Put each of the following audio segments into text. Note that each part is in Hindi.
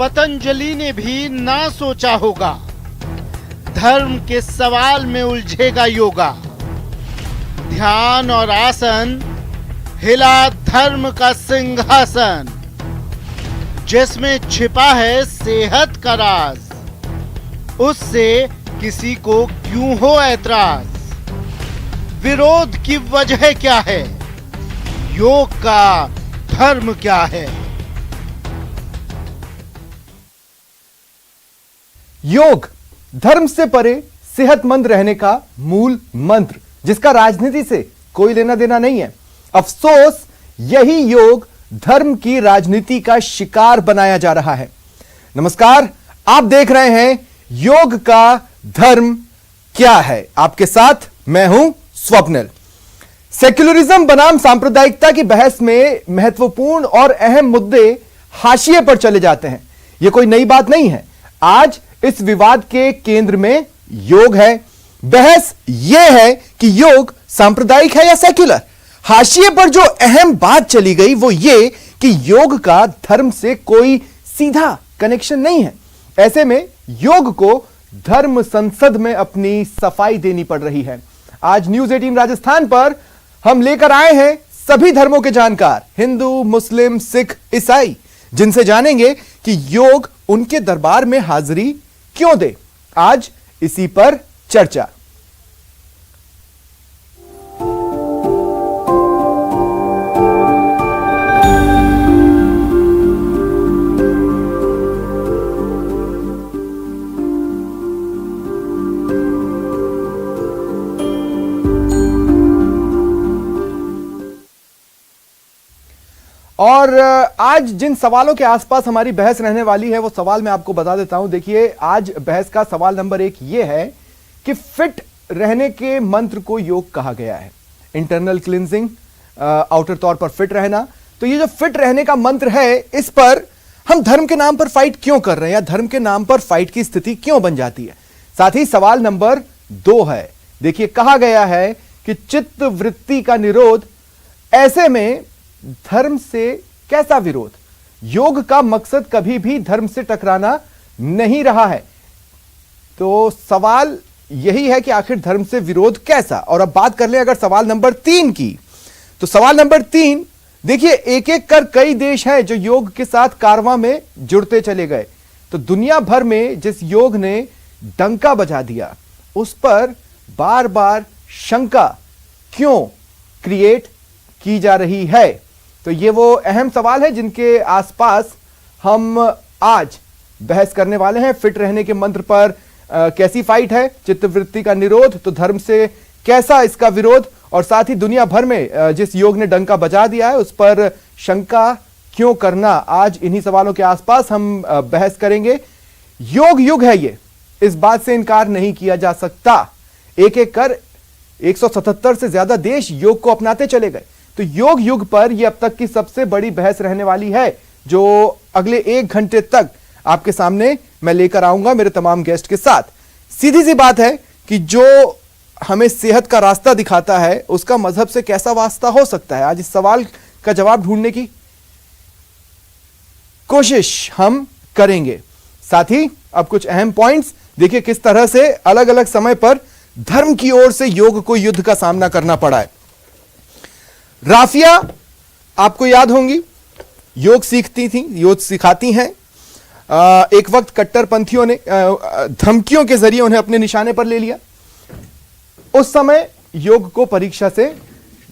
पतंजलि ने भी ना सोचा होगा, धर्म के सवाल में उलझेगा योगा। ध्यान और आसन हिला धर्म का सिंहासन, जिसमें छिपा है सेहत का राज, उससे किसी को क्यों हो ऐतराज। विरोध की वजह क्या है, योग का धर्म क्या है। योग धर्म से परे सेहतमंद रहने का मूल मंत्र, जिसका राजनीति से कोई लेना देना नहीं है। अफसोस यही योग धर्म की राजनीति का शिकार बनाया जा रहा है। नमस्कार, आप देख रहे हैं योग का धर्म क्या है। आपके साथ मैं हूं स्वप्निल। सेक्युलरिज्म बनाम सांप्रदायिकता की बहस में महत्वपूर्ण और अहम मुद्दे हाशिए पर चले जाते हैं। यह कोई नई बात नहीं है। आज इस विवाद के केंद्र में योग है। बहस यह है कि योग सांप्रदायिक है या सेक्युलर। हाशिए पर जो अहम बात चली गई वो ये कि योग का धर्म से कोई सीधा कनेक्शन नहीं है। ऐसे में योग को धर्म संसद में अपनी सफाई देनी पड़ रही है। आज न्यूज 18 राजस्थान पर हम लेकर आए हैं सभी धर्मों के जानकार, हिंदू, मुस्लिम, सिख, ईसाई, जिनसे जानेंगे कि योग उनके दरबार में हाजिरी क्यों दे। आज इसी पर चर्चा। और आज जिन सवालों के आसपास हमारी बहस रहने वाली है वो सवाल मैं आपको बता देता हूं। देखिए, आज बहस का सवाल नंबर 1 ये है कि फिट रहने के मंत्र को योग कहा गया है। इंटरनल क्लिंजिंग, आउटर तौर पर फिट रहना। तो ये जो फिट रहने का मंत्र है, इस पर हम धर्म के नाम पर फाइट क्यों कर रहे हैं या धर्म के नाम पर फाइट की स्थिति क्यों बन जाती है। साथ ही सवाल नंबर 2 है, देखिए, कहा गया है कि चित्त वृत्ति का निरोध, ऐसे में धर्म से कैसा विरोध। योग का मकसद कभी भी धर्म से टकराना नहीं रहा है। तो सवाल यही है कि आखिर धर्म से विरोध कैसा। और अब बात कर लें अगर सवाल नंबर 3 की, तो सवाल नंबर 3, देखिए, एक एक कर कई देश हैं जो योग के साथ कारवां में जुड़ते चले गए। तो दुनिया भर में जिस योग ने डंका बजा दिया, उस पर बार बार शंका क्यों क्रिएट की जा रही है। तो ये वो अहम सवाल है जिनके आसपास हम आज बहस करने वाले हैं। फिट रहने के मंत्र पर कैसी फाइट है, चित्तवृत्ति का निरोध, तो धर्म से कैसा इसका विरोध, और साथ ही दुनिया भर में जिस योग ने डंका बजा दिया है उस पर शंका क्यों करना। आज इन्हीं सवालों के आसपास हम बहस करेंगे। योग युग है ये, इस बात से इनकार नहीं किया जा सकता। एक एक कर 177 से ज्यादा देश योग को अपनाते चले गए। तो योग युग पर यह अब तक की सबसे बड़ी बहस रहने वाली है, जो अगले 1 घंटे तक आपके सामने मैं लेकर आऊंगा मेरे तमाम गेस्ट के साथ। सीधी सी बात है कि जो हमें सेहत का रास्ता दिखाता है उसका मजहब से कैसा वास्ता हो सकता है। आज इस सवाल का जवाब ढूंढने की कोशिश हम करेंगे। साथ ही अब कुछ अहम पॉइंट्स, देखिए किस तरह से अलग अलग समय पर धर्म की ओर से योग को युद्ध का सामना करना पड़ा है। राफिया आपको याद होंगी, योग सीखती थी, योग सिखाती हैं। एक वक्त कट्टरपंथियों ने धमकियों के जरिए उन्हें अपने निशाने पर ले लिया। उस समय योग को परीक्षा से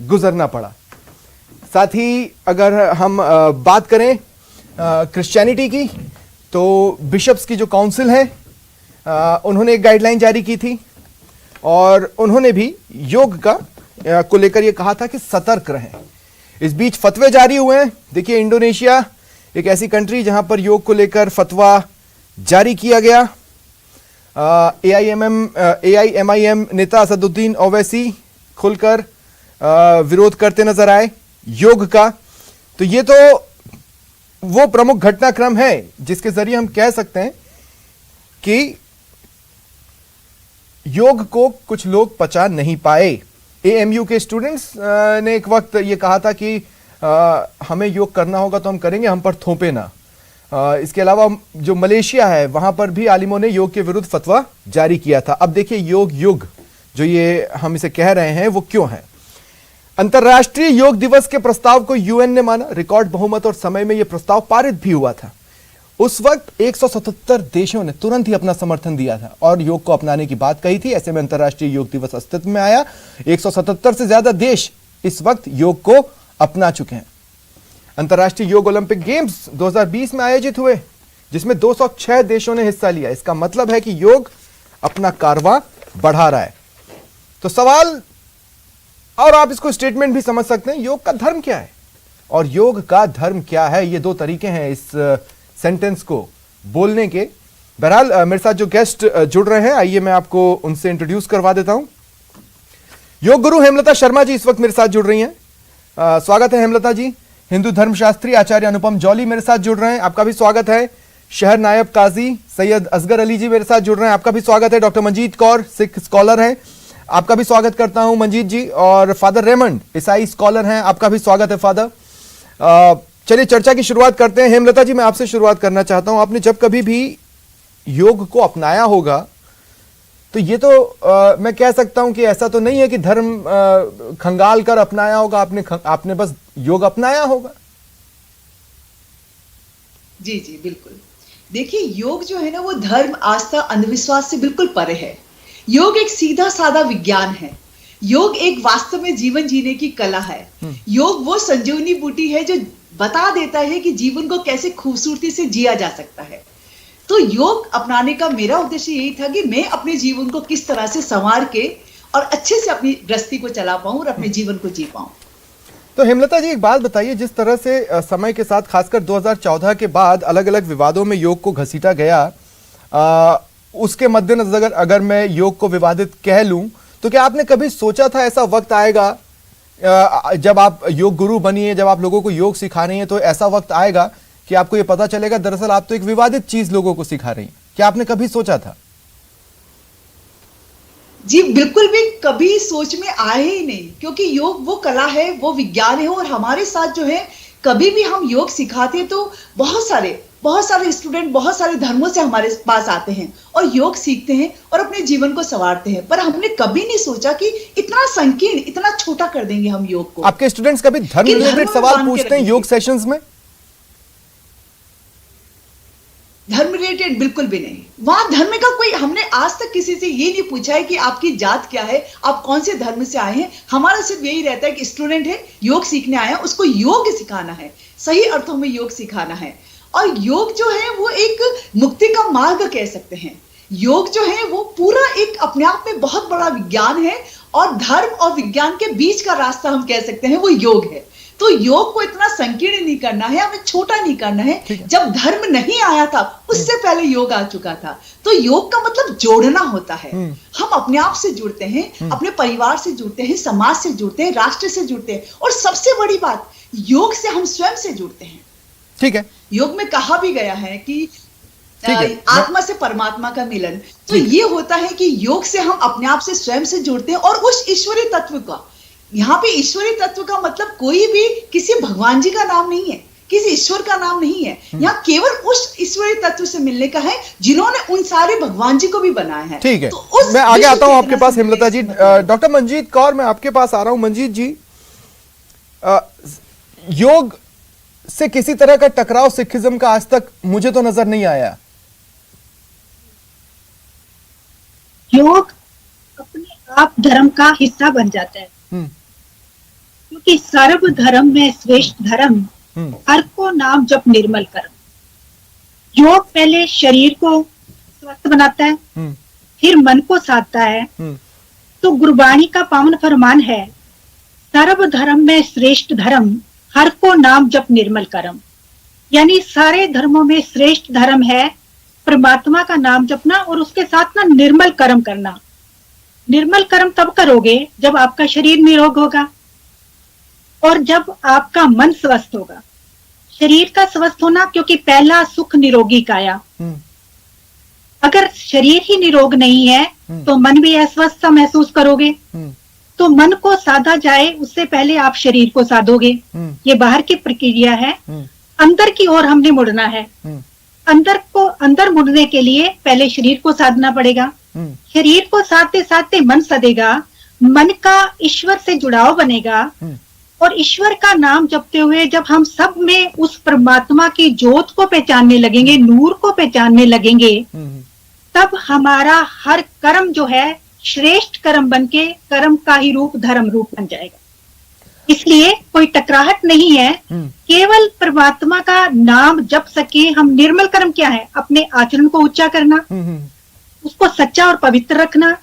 गुजरना पड़ा। साथ ही अगर हम बात करें क्रिश्चियनिटी की, तो बिशप्स की जो काउंसिल है उन्होंने एक गाइडलाइन जारी की थी और उन्होंने भी योग का को लेकर यह कहा था कि सतर्क रहें। इस बीच फतवे जारी हुए हैं। देखिए, इंडोनेशिया एक ऐसी कंट्री जहां पर योग को लेकर फतवा जारी किया गया। AIMIM नेता असदुद्दीन ओवैसी खुलकर विरोध करते नजर आए योग का। तो ये तो वो प्रमुख घटनाक्रम है जिसके जरिए हम कह सकते हैं कि योग को कुछ लोग पचा नहीं पाए। AMU के स्टूडेंट्स ने एक वक्त ये कहा था कि हमें योग करना होगा तो हम करेंगे, हम पर थोपे ना। इसके अलावा जो मलेशिया है वहां पर भी आलिमों ने योग के विरुद्ध फतवा जारी किया था। अब देखिए योग युग जो ये हम इसे कह रहे हैं वो क्यों है। अंतर्राष्ट्रीय योग दिवस के प्रस्ताव को यूएन ने माना, रिकॉर्ड बहुमत और समय में यह प्रस्ताव पारित भी हुआ था। उस वक्त 177 देशों ने तुरंत ही अपना समर्थन दिया था और योग को अपनाने की बात कही थी। ऐसे में अंतर्राष्ट्रीय योग दिवस अस्तित्व में आया। 177 से ज्यादा देश इस वक्त योग को अपना चुके हैं। अंतर्राष्ट्रीय योग ओलंपिक गेम्स 2020 में आयोजित हुए जिसमें 206 देशों ने हिस्सा लिया। इसका मतलब है कि योग अपना कारवां बढ़ा रहा है। तो सवाल, और आप इसको स्टेटमेंट भी समझ सकते हैं, योग का धर्म क्या है और योग का धर्म क्या है, ये दो तरीके हैं इस सेंटेंस को बोलने के। बहरहाल मेरे साथ जो गेस्ट जुड़ रहे हैं, आइए मैं आपको उनसे इंट्रोड्यूस करवा देता हूं। योग गुरु हेमलता शर्मा जी इस वक्त मेरे साथ जुड़ रही हैं। स्वागत है हेमलता जी। हिंदू धर्मशास्त्री आचार्य अनुपम जौली मेरे साथ जुड़ रहे हैं, आपका भी स्वागत है। शहर नायब काजी सैयद असगर अली जी मेरे साथ जुड़ रहे हैं, आपका भी स्वागत है। डॉक्टर मंजीत कौर सिख स्कॉलर हैं, आपका भी स्वागत करता हूं मंजीत जी। और फादर रेमंड ईसाई स्कॉलर हैं, आपका भी स्वागत है फादर। चलिए चर्चा की शुरुआत करते हैं। हेमलता जी मैं आपसे शुरुआत करना चाहता हूं। आपने जब कभी भी योग को अपनाया होगा तो ये तो मैं कह सकता हूं कि ऐसा तो नहीं है कि धर्म खंगाल कर अपनाया होगा, आपने बस योग अपनाया होगा। जी जी बिल्कुल। देखिए योग जो है ना वो धर्म, आस्था, अंधविश्वास से बिल्कुल परे है। योग एक सीधा साधा विज्ञान है। योग एक वास्तव में जीवन जीने की कला है। योग वो संजीवनी बूटी है जो बता देता है कि जीवन को कैसे खूबसूरती से जिया जा सकता है। तो योग अपनाने का मेरा उद्देश्य यही था कि मैं अपने जीवन को किस तरह से संवार के और अच्छे से अपनी गृहस्थी को चला पाऊं और अपने जीवन को जी पाऊं। तो हेमलता जी एक बात बताइए, जिस तरह से समय के साथ खासकर 2014 के बाद अलग अलग विवादों में योग को घसीटा गया, उसके मद्देनजर अगर मैं योग को विवादित कह लूं तो क्या आपने कभी सोचा था ऐसा वक्त आएगा जब आप योग गुरु बनिए, जब आप लोगों को योग सिखा रही हैं, तो ऐसा वक्त आएगा कि आपको ये पता चलेगा दरअसल आप तो एक विवादित चीज लोगों को सिखा रही हैं? क्या आपने कभी सोचा था? जी बिल्कुल भी कभी सोच में आए ही नहीं, क्योंकि योग वो कला है, वो विज्ञान है। और हमारे साथ जो है कभी भी हम योग सिखाते तो बहुत सारे स्टूडेंट बहुत सारे धर्मों से हमारे पास आते हैं और योग सीखते हैं और अपने जीवन को संवारते हैं। पर हमने कभी नहीं सोचा कि इतना संकीर्ण, इतना छोटा कर देंगे हम योग को। आपके स्टूडेंट्स कभी धर्म रिलेटेड सवाल पूछते हैं योग सेशंस में? धर्म रिलेटेड बिल्कुल भी नहीं। वहां धर्म का कोई, हमने आज तक किसी से ये नहीं पूछा है कि आपकी जात क्या है, आप कौन से धर्म से आए हैं। हमारा सिर्फ यही रहता है कि स्टूडेंट है, योग सीखने आया, उसको योग सिखाना है, सही अर्थों में योग सिखाना है। और योग जो है वो एक मुक्ति का मार्ग कह सकते हैं। योग जो है वो पूरा एक अपने आप में बहुत बड़ा विज्ञान है और धर्म और विज्ञान के बीच का रास्ता हम कह सकते हैं वो योग है। तो योग को इतना संकीर्ण नहीं करना है, हमें छोटा नहीं करना है। जब धर्म नहीं आया था उससे पहले योग आ चुका था। तो योग का मतलब जोड़ना होता है। हम अपने आप से जुड़ते हैं, अपने परिवार से जुड़ते हैं, समाज से जुड़ते हैं, राष्ट्र से जुड़ते हैं और सबसे बड़ी बात, योग से हम स्वयं से जुड़ते हैं। ठीक है। योग में कहा भी गया है कि आत्मा से परमात्मा का मिलन। तो ये होता है कि योग से हम अपने आप से स्वयं से जुड़ते हैं और उस ईश्वरीय तत्व का, यहाँ पे ईश्वरीय तत्व का मतलब कोई भी किसी भगवान जी का नाम नहीं है, किसी ईश्वर का नाम नहीं है। यहाँ केवल उस ईश्वरीय तत्व से मिलने का है जिन्होंने उन सारे भगवान जी को भी बनाया है। ठीक है, तो मैं आगे आता हूं आपके पास हेमलता जी। डॉक्टर मंजीत कौर मैं आपके पास आ रहा हूं। मंजीत जी, योग से किसी तरह का टकराव सिखिज्म का आज तक मुझे तो नजर नहीं आया। योग अपने आप धर्म का हिस्सा बन जाता है, क्योंकि सर्व धर्म में श्रेष्ठ धर्म हर को नाम जप निर्मल कर्म। योग पहले शरीर को स्वस्थ बनाता है, फिर मन को साधता है। तो गुरबाणी का पावन फरमान है, सर्व धर्म में श्रेष्ठ धर्म हर को नाम जप निर्मल कर्म। यानी सारे धर्मों में श्रेष्ठ धर्म है परमात्मा का नाम जपना और उसके साथ ना निर्मल कर्म करना। निर्मल कर्म तब करोगे जब आपका शरीर निरोग होगा और जब आपका मन स्वस्थ होगा। शरीर का स्वस्थ होना, क्योंकि पहला सुख निरोगी काया। अगर शरीर ही निरोग नहीं है तो मन भी अस्वस्थ सा महसूस करोगे। तो मन को साधा जाए उससे पहले आप शरीर को साधोगे, ये बाहर की प्रक्रिया है। अंदर की ओर हमने मुड़ना है। अंदर मुड़ने के लिए पहले शरीर को साधना पड़ेगा। शरीर को साधते साधते मन सदेगा, मन का ईश्वर से जुड़ाव बनेगा और ईश्वर का नाम जपते हुए जब हम सब में उस परमात्मा की ज्योत को पहचानने लगेंगे, नूर को पहचानने लगेंगे, तब हमारा हर कर्म जो है श्रेष्ठ कर्म बनके कर्म का ही रूप धर्म रूप बन जाएगा। इसलिए कोई टकराहट नहीं है, केवल परमात्मा का नाम जप सके हम। निर्मल कर्म क्या है? अपने आचरण को ऊंचा करना, उसको सच्चा और पवित्र रखना,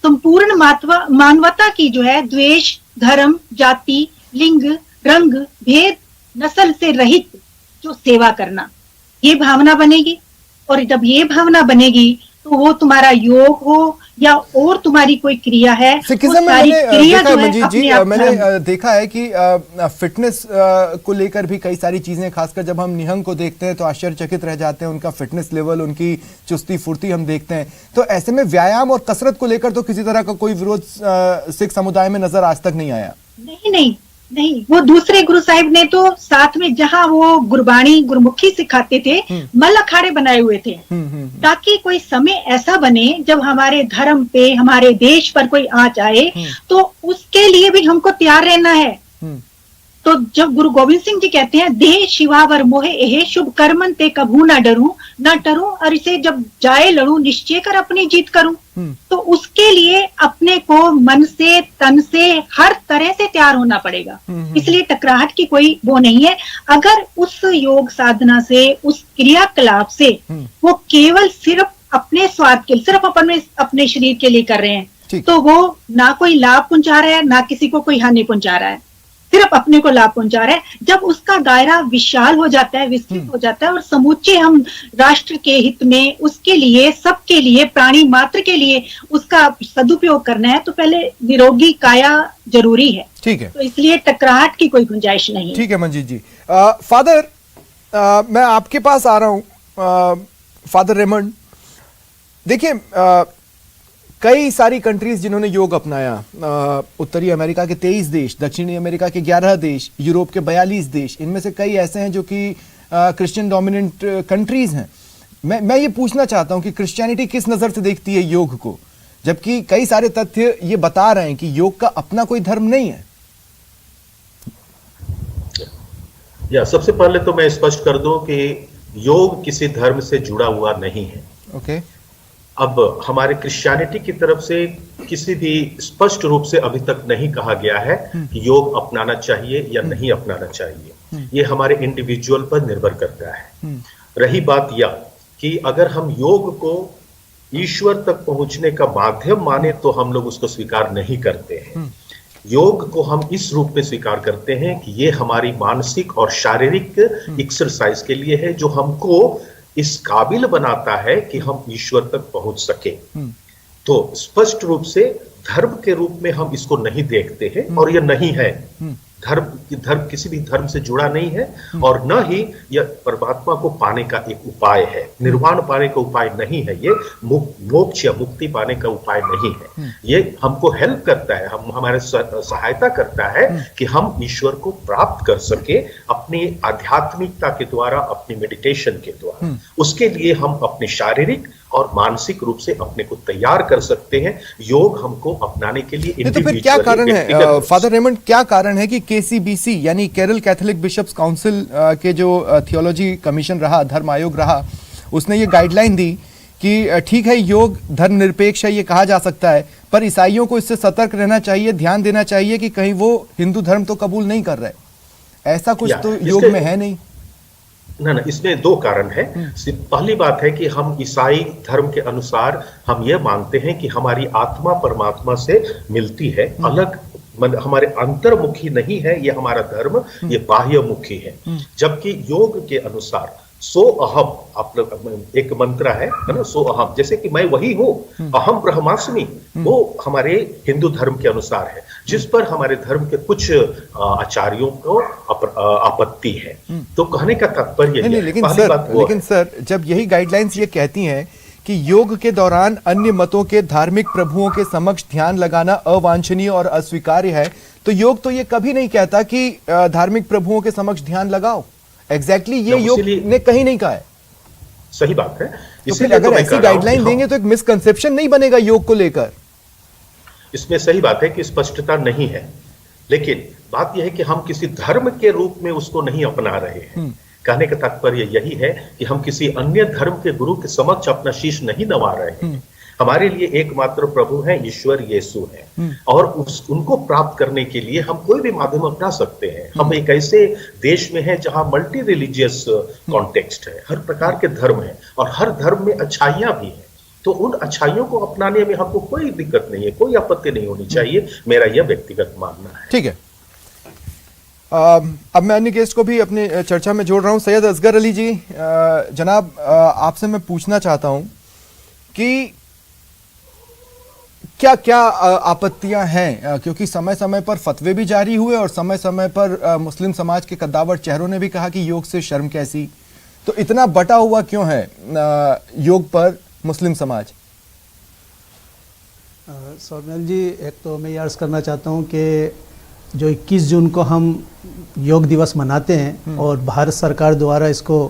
संपूर्ण मानवता की जो है द्वेष, धर्म, जाति, लिंग, रंग, भेद, नस्ल से रहित जो सेवा करना, ये भावना बनेगी। और जब ये भावना बनेगी तो वो तुम्हारा योग हो या और तुम्हारी कोई क्रिया है, सिखिज्म में मैंने देखा है कि फिटनेस को लेकर भी कई सारी चीजें, खासकर जब हम निहंग को देखते हैं तो आश्चर्यचकित रह जाते हैं, उनका फिटनेस लेवल, उनकी चुस्ती फुर्ती हम देखते हैं। तो ऐसे में व्यायाम और कसरत को लेकर तो किसी तरह का कोई विरोध सिख समुदाय में नजर आज तक नहीं आया। नहीं, वो दूसरे गुरु साहिब ने तो साथ में जहाँ वो गुरबाणी गुरमुखी सिखाते थे, मल अखाड़े बनाए हुए थे, ताकि कोई समय ऐसा बने जब हमारे धर्म पे, हमारे देश पर कोई आंच आए तो उसके लिए भी हमको तैयार रहना है। तो जब गुरु गोविंद सिंह जी कहते हैं, देह शिवावर मोहे एहे शुभ कर्मन ते कभू न डरूं और इसे जब जाए लड़ूं निश्चय कर अपनी जीत करूं, तो उसके लिए अपने को मन से, तन से, हर तरह से तैयार होना पड़ेगा। इसलिए टकराहट की कोई वो नहीं है। अगर उस योग साधना से, उस क्रियाकलाप से वो केवल सिर्फ अपने स्वार्थ के लिए, सिर्फ अपने शरीर के लिए कर रहे हैं, तो वो ना कोई लाभ पहुंचा रहा है, ना किसी को कोई हानि पहुंचा रहा है, सिर्फ अपने को लाभ पहुंचा रहा है। जब उसका दायरा विशाल हो जाता है, विस्तृत हो जाता है और समूचे हम राष्ट्र के हित में, उसके लिए, सबके लिए, प्राणी मात्र के लिए उसका सदुपयोग करना है, तो पहले निरोगी काया जरूरी है। ठीक है, तो इसलिए टकराहट की कोई गुंजाइश नहीं है। ठीक है मंजीत जी। फादर, मैं आपके पास आ रहा हूं। फादर रेमंड, देखिए कई सारी कंट्रीज जिन्होंने योग अपनाया, उत्तरी अमेरिका के 23 देश, दक्षिणी अमेरिका के 11 देश, यूरोप के 42 देश, इनमें से कई ऐसे हैं जो कि क्रिश्चियन डोमिनेंट कंट्रीज हैं। मैं ये पूछना चाहता हूं कि क्रिश्चियनिटी किस नजर से देखती है योग को, जबकि कई सारे तथ्य ये बता रहे हैं कि योग का अपना कोई धर्म नहीं है। सबसे पहले तो मैं स्पष्ट कर दूं कि योग किसी धर्म से जुड़ा हुआ नहीं है। ओके। अब हमारे क्रिश्चियनिटी की तरफ से किसी भी स्पष्ट रूप से अभी तक नहीं कहा गया है कि योग अपनाना चाहिए या नहीं अपनाना चाहिए। ये हमारे इंडिविजुअल पर निर्भर करता है। रही बात यह कि अगर हम योग को ईश्वर तक पहुंचने का माध्यम माने तो हम लोग उसको स्वीकार नहीं करते हैं। योग को हम इस रूप में स्वीकार करते हैं कि ये हमारी मानसिक और शारीरिक एक्सरसाइज के लिए है, जो हमको इस काबिल बनाता है कि हम ईश्वर तक पहुंच सके। तो स्पष्ट रूप से धर्म के रूप में हम इसको नहीं देखते हैं और यह नहीं है। धर्म किसी भी धर्म से जुड़ा नहीं है और न ही यह परमात्मा को पाने का एक उपाय है, निर्वाण पाने का उपाय नहीं है। ये मोक्ष या मुक्ति पाने का उपाय नहीं है। ये हमको हेल्प करता है, हमारे सहायता करता है कि हम ईश्वर को प्राप्त कर सके अपनी आध्यात्मिकता के द्वारा, अपनी मेडिटेशन के द्वारा। उसके लिए हम अपने शारीरिक और मानसिक रूप से अपने को तैयार कर सकते हैं। योग हमको अपनाने के लिए तो फिर क्या कारण है फादर रेमंड, क्या कारण है कि केसीबीसी यानी केरल कैथोलिक बिशप्स काउंसिल के जो थियोलॉजी कमीशन रहा, धर्म आयोग रहा, उसने ये गाइडलाइन दी कि ठीक है योग धर्मनिरपेक्ष है, ये कहा जा सकता है, पर ईसाइयों को इससे सतर्क रहना चाहिए, ध्यान देना चाहिए कि कहीं वो हिंदू धर्म तो कबूल नहीं कर रहे। ऐसा कुछ तो योग में है नहीं। ना, इसमें दो कारण है। पहली बात है कि हम ईसाई धर्म के अनुसार हम ये मानते हैं कि हमारी आत्मा परमात्मा से मिलती है, अलग हमारे अंतर्मुखी नहीं है ये हमारा धर्म, ये बाह्यमुखी है। जबकि योग के अनुसार सो अहम, एक मंत्र है ना, सो अहम, जैसे कि मैं वही हूँ, अहम ब्रह्मास्मि, वो हमारे हिंदू धर्म के अनुसार है, जिस पर हमारे धर्म के कुछ आचार्यों को आपत्ति है। तो कहने का तात्पर्य लेकिन सर जब यही गाइडलाइंस ये कहती हैं कि योग के दौरान अन्य मतों के धार्मिक प्रभुओं के समक्ष ध्यान लगाना अवांछनीय और अस्वीकार्य है, तो योग तो ये कभी नहीं कहता कि धार्मिक प्रभुओं के समक्ष ध्यान लगाओ। एग्जैक्टली ये योग ने कहीं नहीं कहा है। सही बात है। तो फिर अगर ऐसी गाइडलाइन देंगे तो एक मिसकंसेप्शन नहीं बनेगा योग को लेकर। इसमें सही बात है कि स्पष्टता नहीं है, लेकिन बात यह है कि हम किसी धर्म के रूप में उसको नहीं अपना रहे हैं। कहने का तात्पर्य यही है कि हम किसी अन्य धर्म के गुरु के समक्ष अपना शीश नहीं नवा रहे हैं। हमारे लिए एकमात्र प्रभु हैं, ईश्वर यीशु हैं, और उनको प्राप्त करने के लिए हम कोई भी माध्यम अपना सकते हैं। हम एक ऐसे देश में हैं जहां मल्टी रिलीजियस कॉन्टेक्स्ट है, हर प्रकार के धर्म हैं और हर धर्म में अच्छाइयां भी हैं। तो उन अच्छाइयों को अपनाने में हमको कोई दिक्कत नहीं है, कोई आपत्ति नहीं होनी चाहिए, मेरा यह व्यक्तिगत मानना है। ठीक है, अब मैं अन्य गेस्ट को भी अपनी चर्चा में जोड़ रहा हूं। सैयद असगर अली जी, जनाब आपसे मैं पूछना चाहता हूं कि क्या क्या आपत्तियां हैं, क्योंकि समय समय पर फतवे भी जारी हुए और समय समय पर मुस्लिम समाज के कद्दावर चेहरों ने भी कहा कि योग से शर्म कैसी। तो इतना बटा हुआ क्यों है योग पर मुस्लिम समाज? सौम्यल जी, एक तो मैं ये अर्ज़ करना चाहता हूँ कि जो 21 जून को हम योग दिवस मनाते हैं और भारत सरकार द्वारा इसको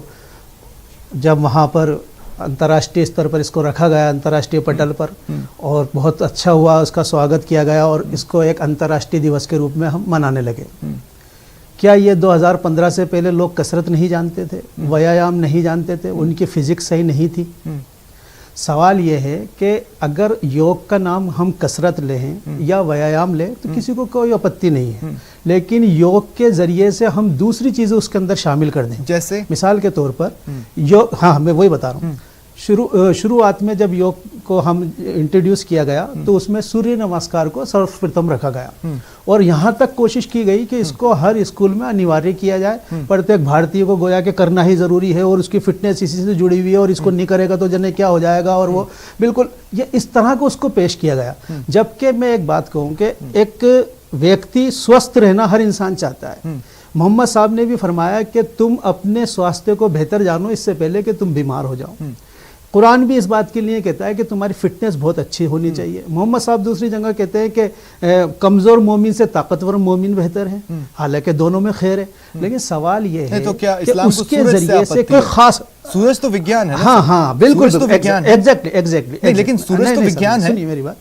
जब वहाँ पर अंतर्राष्ट्रीय स्तर पर इसको रखा गया, अंतर्राष्ट्रीय पटल पर, और बहुत अच्छा हुआ, उसका स्वागत किया गया और इसको एक अंतर्राष्ट्रीय दिवस के रूप में हम मनाने लगे। क्या ये 2015 से पहले लोग कसरत नहीं जानते थे, व्यायाम नहीं जानते थे, उनकी फिजिक्स सही नहीं थी? सवाल ये है कि अगर योग का नाम हम कसरत लें या व्यायाम लें तो किसी को कोई आपत्ति नहीं है, लेकिन योग के जरिए से हम दूसरी चीज़ें उसके अंदर शामिल कर दें। जैसे मिसाल के तौर पर योग, हाँ मैं वही बता रहा हूँ। शुरुआत में जब योग को हम इंट्रोड्यूस किया गया तो उसमें सूर्य नमस्कार को सर्वप्रथम रखा गया और यहाँ तक कोशिश की गई कि इसको हर स्कूल में अनिवार्य किया जाए। प्रत्येक भारतीय को गोया के करना ही ज़रूरी है और उसकी फिटनेस इसी से जुड़ी हुई है और इसको नहीं करेगा तो जने क्या हो जाएगा, और वो बिल्कुल ये इस तरह को उसको पेश किया गया। जबकि मैं एक बात कहूँ कि एक व्यक्ति स्वस्थ रहना हर इंसान चाहता है। मोहम्मद साहब ने भी फरमाया कि तुम अपने स्वास्थ्य को बेहतर जानो इससे पहले कि तुम बीमार हो जाओ। कुरान भी इस बात के लिए कहता है कि तुम्हारी फिटनेस बहुत अच्छी होनी चाहिए। मोहम्मद साहब दूसरी जगह कहते हैं कि कमज़ोर मोमिन से ताकतवर मोमिन बेहतर है, हालांकि दोनों में खैर है। लेकिन सवाल ये है तो क्या कि इस्लाम उसके जरिए से कोई खास, सूरज तो विज्ञान है ना? हाँ हाँ बिल्कुल, सूरज तो विज्ञान है। एग्जैक्टली, लेकिन सूरज तो विज्ञान है। सुनिए मेरी बात,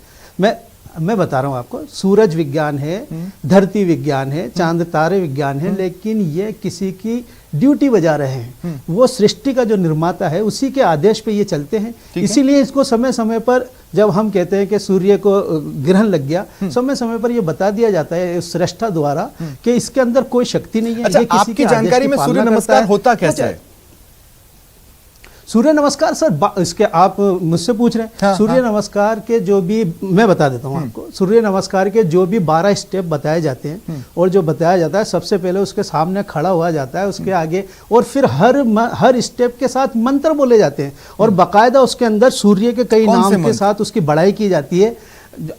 मैं बता रहा हूँ आपको, सूरज विज्ञान है, धरती विज्ञान है, चांद तारे विज्ञान है, लेकिन ये किसी की ड्यूटी बजा रहे हैं। वो सृष्टि का जो निर्माता है उसी के आदेश पे ये चलते हैं। इसीलिए इसको समय समय पर जब हम कहते हैं कि सूर्य को ग्रहण लग गया, समय समय पर ये बता दिया जाता है सृष्टा द्वारा कि इसके अंदर कोई शक्ति नहीं है। अच्छा, आपकी जानकारी में सूर्य नमस्कार होता कैसे है? सूर्य नमस्कार सर, इसके आप मुझसे पूछ रहे हैं। हाँ, सूर्य नमस्कार के जो भी, मैं बता देता हूँ आपको, सूर्य नमस्कार के जो भी 12 स्टेप बताए जाते हैं और जो बताया जाता है, सबसे पहले उसके सामने खड़ा हुआ जाता है, उसके आगे, और फिर हर स्टेप के साथ मंत्र बोले जाते हैं और बाकायदा उसके अंदर सूर्य के कई नाम के साथ उसकी बड़ाई की जाती है।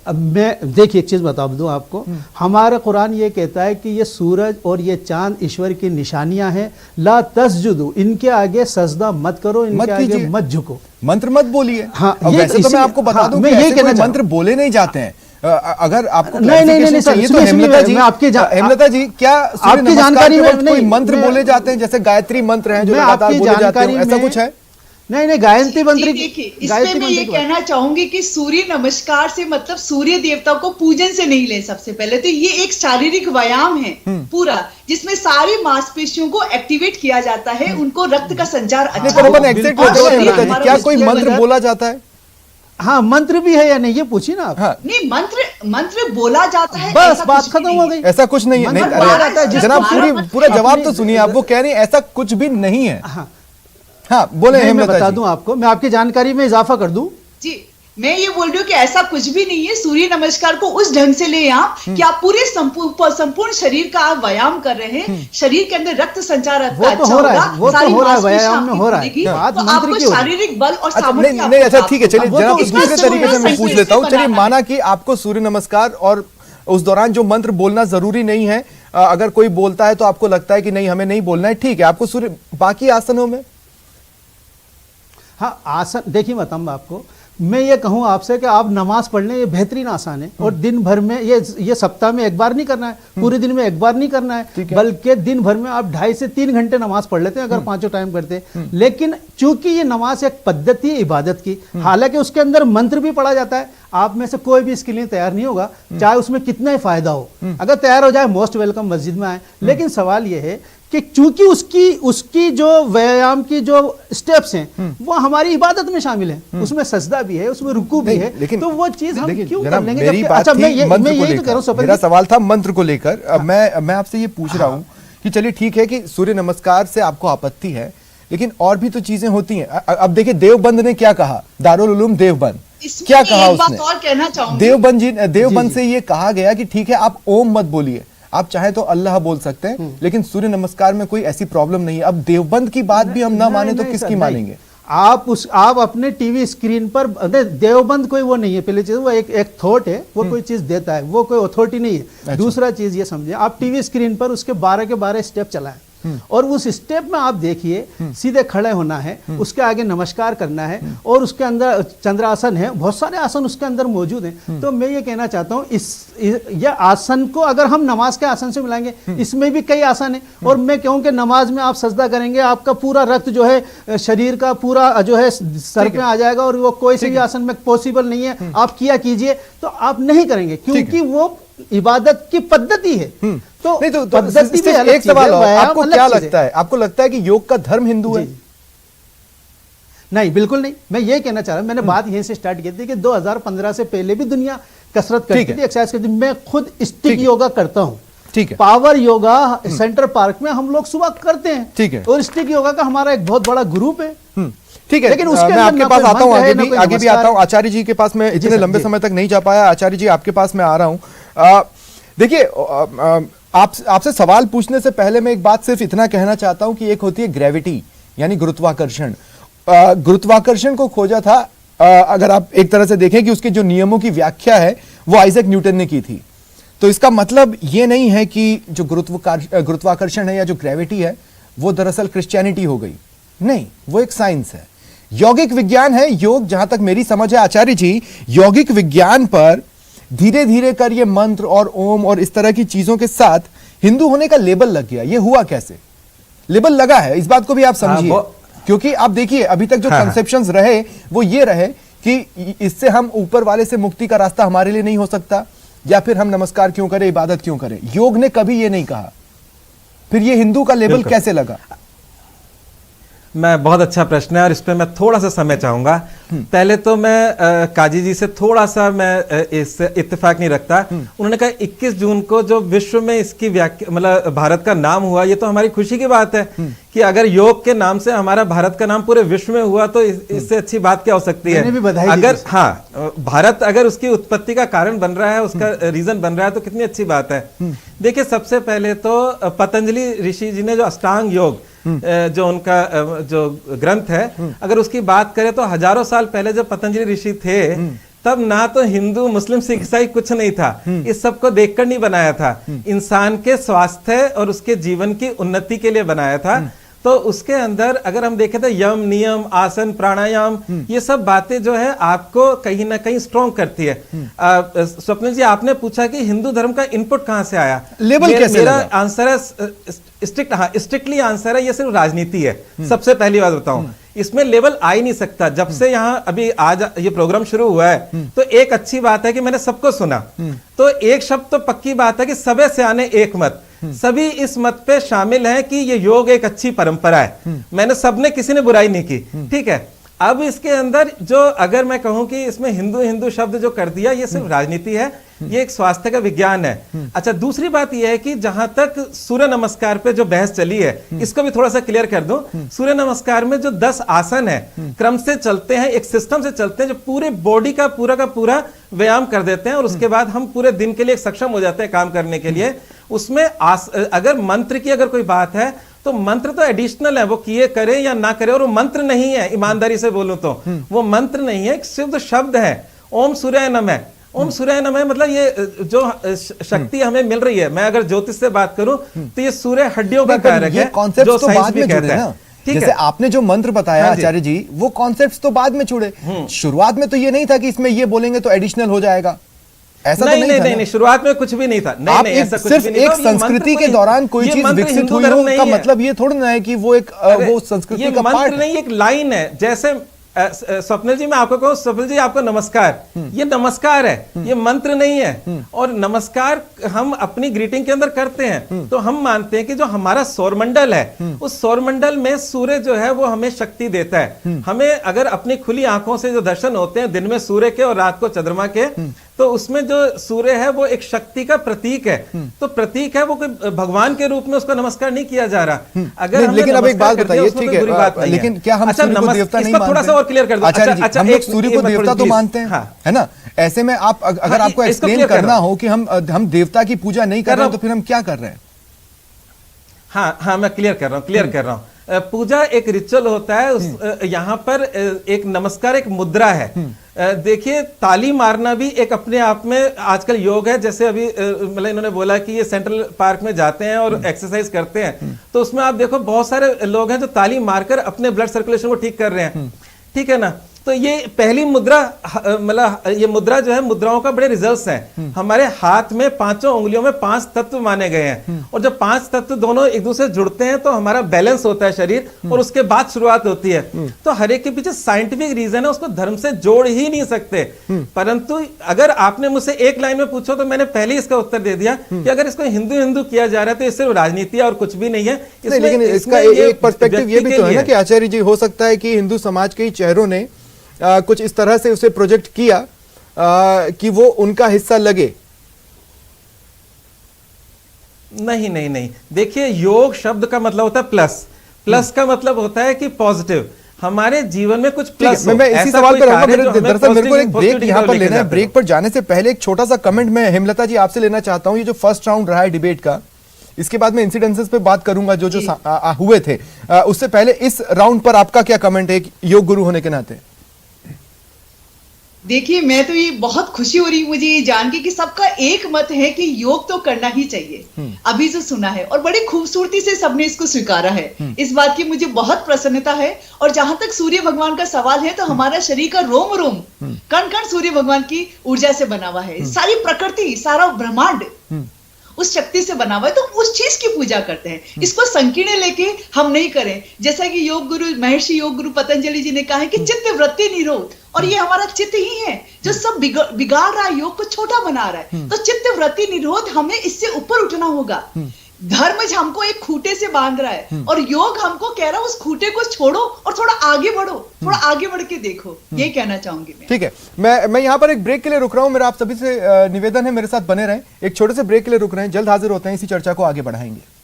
मैं देखिए एक चीज बता दूं आपको, हमारा कुरान ये कहता है कि ये सूरज और ये चांद ईश्वर की निशानियां हैं। ला तस्जुदु, इनके आगे सजदा मत करो, इनके आगे मत झुको, मंत्र मत बोलिए। हाँ, वैसे तो मैं आपको बता दूं कि ऐसे कोई मंत्र बोले नहीं जाते हैं। अगर आपको नहीं चाहिए तो हेमलता जी, क्या आपकी जानकारी में कोई मंत्र बोले जाते हैं जैसे गायत्री मंत्र हैं जो लगातार बोले जाते हैं, ऐसा कुछ है? नहीं, गायत्री मंत्र। देखिए, इसमें मैं ये कहना चाहूंगी कि सूर्य नमस्कार से मतलब सूर्य देवता को पूजन से नहीं ले। सबसे पहले तो ये एक शारीरिक व्यायाम है पूरा, जिसमें सारी मांसपेशियों को एक्टिवेट किया जाता है, उनको रक्त का संचार अच्छा होता है। क्या कोई मंत्र बोला जाता है? हाँ, मंत्र भी है या नहीं ये पूछिए ना आप। हाँ। नहीं, मंत्र बोला जाता है, बस बात खत्म हो गई। ऐसा कुछ नहीं है जनाब, पूरा जवाब तो सुनिए। आप वो कह रही है ऐसा कुछ भी नहीं है। हाँ बोले। मैं बता दूं आपको, मैं आपकी जानकारी में इजाफा कर दूं जी। मैं ये बोल रही हूँ कि ऐसा कुछ भी नहीं है। सूर्य नमस्कार को उस ढंग से ले आप कि आप पूरे संपूर्ण शरीर का आप व्यायाम कर रहे हैं, शरीर के अंदर रक्त संचार अच्छा होगा, व्यायाम में हो रहा है। तो आपको शारीरिक बल और सामर्थ्य नहीं। अच्छा ठीक है, चलिए जनाब दूसरे तरीके से मैं पूछ लेता हूँ। चलिए, माना कि आपको सूर्य नमस्कार और उस दौरान जो मंत्र बोलना जरूरी नहीं है, अगर कोई बोलता है तो आपको लगता है कि नहीं हमें नहीं बोलना है, ठीक है। आपको सूर्य बाकी आसनों में हाँ, आसन देखिए, बताऊँ मैं आपको, मैं ये कहूँ आपसे कि आप नमाज पढ़ लें, ये बेहतरीन आसान है। और दिन भर में ये सप्ताह में एक बार नहीं करना है, पूरे दिन में एक बार नहीं करना है, बल्कि दिन भर में आप 2.5 से 3 घंटे नमाज पढ़ लेते हैं अगर 5 टाइम करते हैं। लेकिन चूंकि ये नमाज एक पद्धति है इबादत की, हालांकि उसके अंदर मंत्र भी पढ़ा जाता है, आप में से कोई भी इसके लिए तैयार नहीं होगा, चाहे उसमें कितना ही फायदा हो। अगर तैयार हो जाए, मोस्ट वेलकम, मस्जिद में आए। लेकिन सवाल यह है कि चूंकि उसकी जो व्यायाम की जो स्टेप्स हैं वो हमारी इबादत में शामिल हैं, उसमें सजदा भी है, उसमें रुकू भी है, लेकिन तो वो चीज हम क्यों कर लेंगे? मेरी बात थी मंत्र को लेकर, मेरा लेकर सवाल था मंत्र को लेकर। अब मैं आपसे ये पूछ रहा हूँ कि चलिए ठीक है कि सूर्य नमस्कार से आपको आपत्ति है, लेकिन और भी तो चीजें होती हैं। अब देखिए देवबंद ने क्या कहा, दारुल उलूम देवबंद क्या कहा उसने, और कहना चाहूंगी देवबंद से ये कहा गया कि ठीक है आप ओम मत बोलिए, आप चाहे तो अल्लाह बोल सकते हैं, लेकिन सूर्य नमस्कार में कोई ऐसी प्रॉब्लम नहीं है। अब देवबंद की बात भी हम ना माने तो किसकी मानेंगे? आप अपने टीवी स्क्रीन पर, देवबंद कोई वो नहीं है, पहले चीज वो एक थॉट है, वो कोई चीज देता है, वो कोई अथॉरिटी नहीं है। अच्छा। दूसरा चीज ये समझे, आप टीवी स्क्रीन पर उसके 12 के 12 स्टेप चलाएं, और उस स्टेप में आप देखिए सीधे खड़े होना है, उसके आगे नमस्कार करना है, और उसके अंदर चंद्रासन है, बहुत सारे आसन उसके अंदर मौजूद हैं। तो मैं ये कहना चाहता हूँ यह आसन को अगर हम नमाज के आसन से मिलाएंगे, इसमें भी कई आसन है। और मैं कहूँ कि नमाज में आप सजदा करेंगे, आपका पूरा रक्त जो है शरीर का पूरा जो है सर पे आ जाएगा, और वो कोई से भी आसन में पॉसिबल नहीं है। आप किया कीजिए, तो आप नहीं करेंगे, क्योंकि वो इबादत की पद्धति है। तो नहीं तो पद्धति भी अलग एक सवाल और, व्यायाम आपको अलग क्या चीज है। लगता है, आपको लगता है कि योग का धर्म हिंदू है? नहीं, बिल्कुल नहीं। मैं ये कहना चाह रहा हूं, मैंने बात यहीं से स्टार्ट की थी कि 2015 से पहले भी दुनिया कसरत करती थी, एक्सरसाइज करती थी। मैं खुद स्टिक योगा करता हूं, ठीक है, पावर योगा सेंटर पार्क में हम लोग सुबह करते हैं, ठीक है, और स्टिक योगा का हमारा एक बहुत बड़ा ग्रुप है, ठीक है। लेकिन उसके मैं आपके पास आता हूं, आगे भी आता हूं। आचार्य जी के पास मैं इतने लंबे समय तक नहीं जा पाया, आचार्य जी आपके पास मैं आ रहा हूं। देखिए, आपसे सवाल पूछने से पहले मैं एक बात सिर्फ इतना कहना चाहता हूं कि एक होती है ग्रेविटी, यानी गुरुत्वाकर्षण। गुरुत्वाकर्षण को खोजा था, अगर आप एक तरह से देखें कि उसके जो नियमों की व्याख्या है वो आइजैक न्यूटन ने की थी। तो इसका मतलब ये नहीं है कि जो गुरुत्वाकर्षण है या जो ग्रेविटी है वो दरअसल क्रिश्चियनिटी हो गई, नहीं, वो एक साइंस है, यौगिक विज्ञान है। योग, जहां तक मेरी समझ है आचार्य जी, यौगिक विज्ञान पर धीरे धीरे कर ये मंत्र और ओम और इस तरह की चीजों के साथ हिंदू होने का लेबल लग गया। ये हुआ कैसे? लेबल लगा है, इस बात को भी आप समझिए, क्योंकि आप देखिए अभी तक जो कंसेप्शंस रहे वो ये रहे कि इससे हम ऊपर वाले से मुक्ति का रास्ता हमारे लिए नहीं हो सकता, या फिर हम नमस्कार क्यों करें, इबादत क्यों करें। योग ने कभी ये नहीं कहा, फिर ये हिंदू का लेबल कैसे लगा? मैं, बहुत अच्छा प्रश्न है, और इस पर मैं थोड़ा सा समय चाहूंगा। पहले तो मैं काजी जी से थोड़ा सा मैं इससे इत्तेफाक नहीं रखता। उन्होंने कहा 21 जून को जो विश्व में इसकी व्याख्या, मतलब भारत का नाम हुआ, ये तो हमारी खुशी की बात है कि अगर योग के नाम से हमारा भारत का नाम पूरे विश्व में हुआ तो इससे अच्छी बात क्या हो सकती है। अगर भारत अगर उसकी उत्पत्ति का कारण बन रहा है, उसका रीजन बन रहा है, तो कितनी अच्छी बात है। देखिए, सबसे पहले तो पतंजलि ऋषि जी ने जो अष्टांग योग जो उनका जो ग्रंथ है, अगर उसकी बात करें तो हजारों साल पहले जब पतंजलि ऋषि थे, तब ना तो हिंदू, मुस्लिम, सिख, ईसाई कुछ नहीं था। इस सब को देखकर नहीं बनाया था, इंसान के स्वास्थ्य और उसके जीवन की उन्नति के लिए बनाया था। तो उसके अंदर अगर हम देखें तो यम, नियम, आसन, प्राणायाम, ये सब बातें जो है आपको कहीं ना कहीं स्ट्रॉन्ग करती है। स्वप्निल जी, आपने पूछा कि हिंदू धर्म का इनपुट कहां से आया, लेबल कैसे मेरा आंसर है स्ट्रिक्टली आंसर है, ये सिर्फ राजनीति है। सबसे पहली बात बताऊं, इसमें लेवल आ ही नहीं सकता। जब से यहाँ अभी आज ये प्रोग्राम शुरू हुआ है, तो एक अच्छी बात है कि मैंने सबको सुना। तो एक शब्द तो पक्की बात है कि सबे सियाने एक मत, सभी इस मत पे शामिल हैं कि ये योग एक अच्छी परंपरा है। मैंने सबने, किसी ने बुराई नहीं की, ठीक है। अब इसके अंदर जो, अगर मैं कहूं कि इसमें हिंदू हिंदू शब्द जो कर दिया, ये सिर्फ राजनीति है, ये एक स्वास्थ्य का विज्ञान है। अच्छा, दूसरी बात यह है कि जहां तक सूर्य नमस्कार पे जो बहस चली है, इसको भी थोड़ा सा क्लियर कर दूं। सूर्य नमस्कार में जो 10 आसन है, क्रम से चलते हैं, एक सिस्टम से चलते हैं, जो पूरे बॉडी का पूरा व्यायाम कर देते हैं, और उसके बाद हम पूरे दिन के लिए सक्षम हो जाते हैं काम करने के लिए। उसमें अगर मंत्र की अगर कोई बात है, तो मंत्र तो एडिशनल है, वो किए करे या ना करे, और वो मंत्र नहीं है। ईमानदारी से बोलूं तो वो मंत्र नहीं है, एक शुद्ध शब्द है, ओम सूर्याय नमः। ओम सूर्याय नमः मतलब ये जो शक्ति हमें मिल रही है, मैं अगर ज्योतिष से बात करूं तो ये सूर्य हड्डियों का कारक है, जो साइंस भी कहता है, ठीक जैसे है। आपने जो मंत्र बताया हाँ जी। आचार्य जी, वो कॉन्सेप्ट्स तो बाद में जुड़े, शुरुआत में तो ये नहीं था कि इसमें ये बोलेंगे तो एडिशनल हो जाएगा, ऐसा नहीं, तो नहीं, था नहीं, ना? नहीं, शुरुआत में कुछ भी नहीं था। नहीं, आप नहीं, एक ऐसा कुछ सिर्फ भी नहीं एक था। और ये संस्कृति मंत्र के दौरान कोई ये चीज मंत्र विकसित हिंदू हुई धर्म हो नहीं का है। मतलब ये थोड़ा ना है कि वो एक अरे, वो संस्कृति ये का पार्ट मंत्र है। नहीं, एक लाइन है। जैसे स्वप्निल जी, मैं आपको कहूं, स्वप्निल जी आपको नमस्कार, ये नमस्कार है, ये मंत्र नहीं है। और नमस्कार हम अपनी ग्रीटिंग के अंदर करते हैं, तो हम मानते हैं कि जो हमारा सौरमंडल है, उस सौरमंडल में सूर्य जो है वो हमें शक्ति देता है। हमें अगर अपनी खुली आंखों से जो दर्शन होते हैं दिन में सूर्य के और रात को चंद्रमा के, तो उसमें जो सूर्य है वो एक शक्ति का प्रतीक है। तो प्रतीक है, वो कोई भगवान के रूप में उसको नमस्कार नहीं किया जा रहा। अगर हमने लेकिन अब एक नमस्कार बात कर दिया, बताइए, उसमें ठीक कोई बुरी बात है, नहीं लेकिन है। क्या हम अच्छा, सूर्य को देवता नहीं इसको थोड़ा सा और क्लियर कर दो। आचार्य जी, अच्छा, हम लोग एक सूर्य को मिनट देवता तो please। मानते हैं, हाँ। है ना? ऐसे में आप अगर आपको इसको एक्सप्लेन clear कर करना रहा हो कि हम देवता की पूजा नहीं कर रहे हैं, तो फिर हम क्या कर रहे हैं? हाँ, हाँ, मैं क्लियर कर रहा हूँ। पूजा एक रिचुअल होता है। यहाँ पर एक नमस्कार, एक मुद्रा है। देखिए, ताली मारना भी एक अपने आप में आजकल योग है। जैसे अभी मतलब इन्होंने बोला कि ये सेंट्रल पार्क में जाते हैं और एक्सरसाइज करते हैं, तो उसमें आप देखो बहुत सारे लोग हैं जो ताली मारकर अपने ब्लड सर्कुलेशन को ठीक कर रहे हैं। ठीक है ना? तो ये पहली मुद्रा, मतलब ये मुद्रा जो है, मुद्राओं का बड़े रिजल्ट्स हैं। हमारे हाथ में पांचों उंगलियों में 5 तत्व माने गए हैं, और जब 5 तत्व दोनों एक दूसरे से जुड़ते हैं तो हमारा बैलेंस होता है शरीर, और उसके बाद शुरुआत होती है। तो हर एक के पीछे साइंटिफिक रीजन है, उसको धर्म से जोड़ ही नहीं सकते। परंतु अगर आपने मुझसे एक लाइन में पूछो तो मैंने पहले इसका उत्तर दे दिया कि अगर इसको हिंदू हिंदू किया जा रहा है तो ये सिर्फ राजनीति और कुछ भी नहीं है। नहीं, लेकिन इसका एक पर्सपेक्टिव ये भी तो है ना कि आचार्य जी, हो सकता है कि हिंदू समाज के चेहरों ने कुछ इस तरह से उसे प्रोजेक्ट किया कि वो उनका हिस्सा लगे। नहीं, नहीं, नहीं, देखिए, योग शब्द का मतलब होता है प्लस। प्लस का मतलब होता है कि पॉजिटिव। हमारे जीवन में कुछ प्लस हो। मैं इसी सवाल पर रहूंगा। दरअसल मेरे को एक ब्रेक यहाँ पर लेना है। ब्रेक पर जाने से पहले एक छोटा सा कमेंट मैं हेमलता जी आपसे लेना चाहता हूँ। ये जो फर्स्ट राउंड रहा है डिबेट का, इसके बाद मैं इंसिडेंसेस पे बात करूंगा जो हुए थे। उससे पहले इस राउंड पर आपका क्या कमेंट है योग गुरु होने के नाते? देखिए, मैं तो ये बहुत खुशी हो रही मुझे ये जान के कि सबका एक मत है कि योग तो करना ही चाहिए। अभी जो सुना है, और बड़ी खूबसूरती से सबने इसको स्वीकारा है, इस बात की मुझे बहुत प्रसन्नता है। और जहां तक सूर्य भगवान का सवाल है, तो हमारा शरीर का रोम रोम, कण कण सूर्य भगवान की ऊर्जा से बना हुआ है। सारी प्रकृति, सारा ब्रह्मांड उस शक्ति से बना हुआ है, तो उस चीज की पूजा करते हैं। इसको संकीर्ण लेके हम नहीं करें। जैसा कि योग गुरु, महर्षि योग गुरु पतंजलि जी ने कहा है कि चित्त वृत्ति निरोध, और ये हमारा चित्त ही है जो सब बिगाड़ रहा है, योग को छोटा बना रहा है। तो चित्त वृत्ति निरोध, हमें इससे ऊपर उठना होगा। धर्म हमको एक खूटे से बांध रहा है, और योग हमको कह रहा है उस खूटे को छोड़ो और थोड़ा आगे बढ़ो, थोड़ा आगे बढ़ के देखो। ये कहना चाहूंगी मैं। ठीक है, मैं यहाँ पर एक ब्रेक के लिए रुक रहा हूँ। मेरा आप सभी से निवेदन है, मेरे साथ बने रहें। एक छोटे से ब्रेक के लिए रुक रहे हैं, जल्द हाजिर होते हैं, इसी चर्चा को आगे बढ़ाएंगे।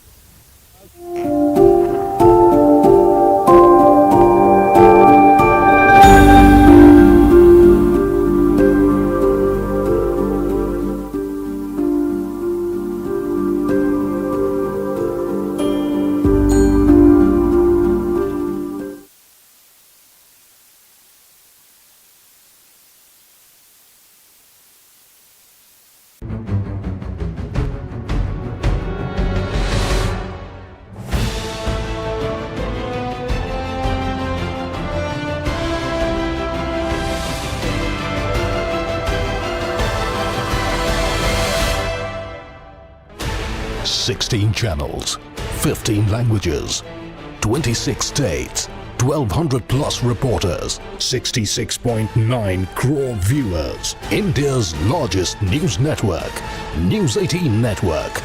Sixteen channels, 15 languages, 26 states, 1,200 plus reporters, 66.9 crore viewers. India's largest news network, News 18 Network.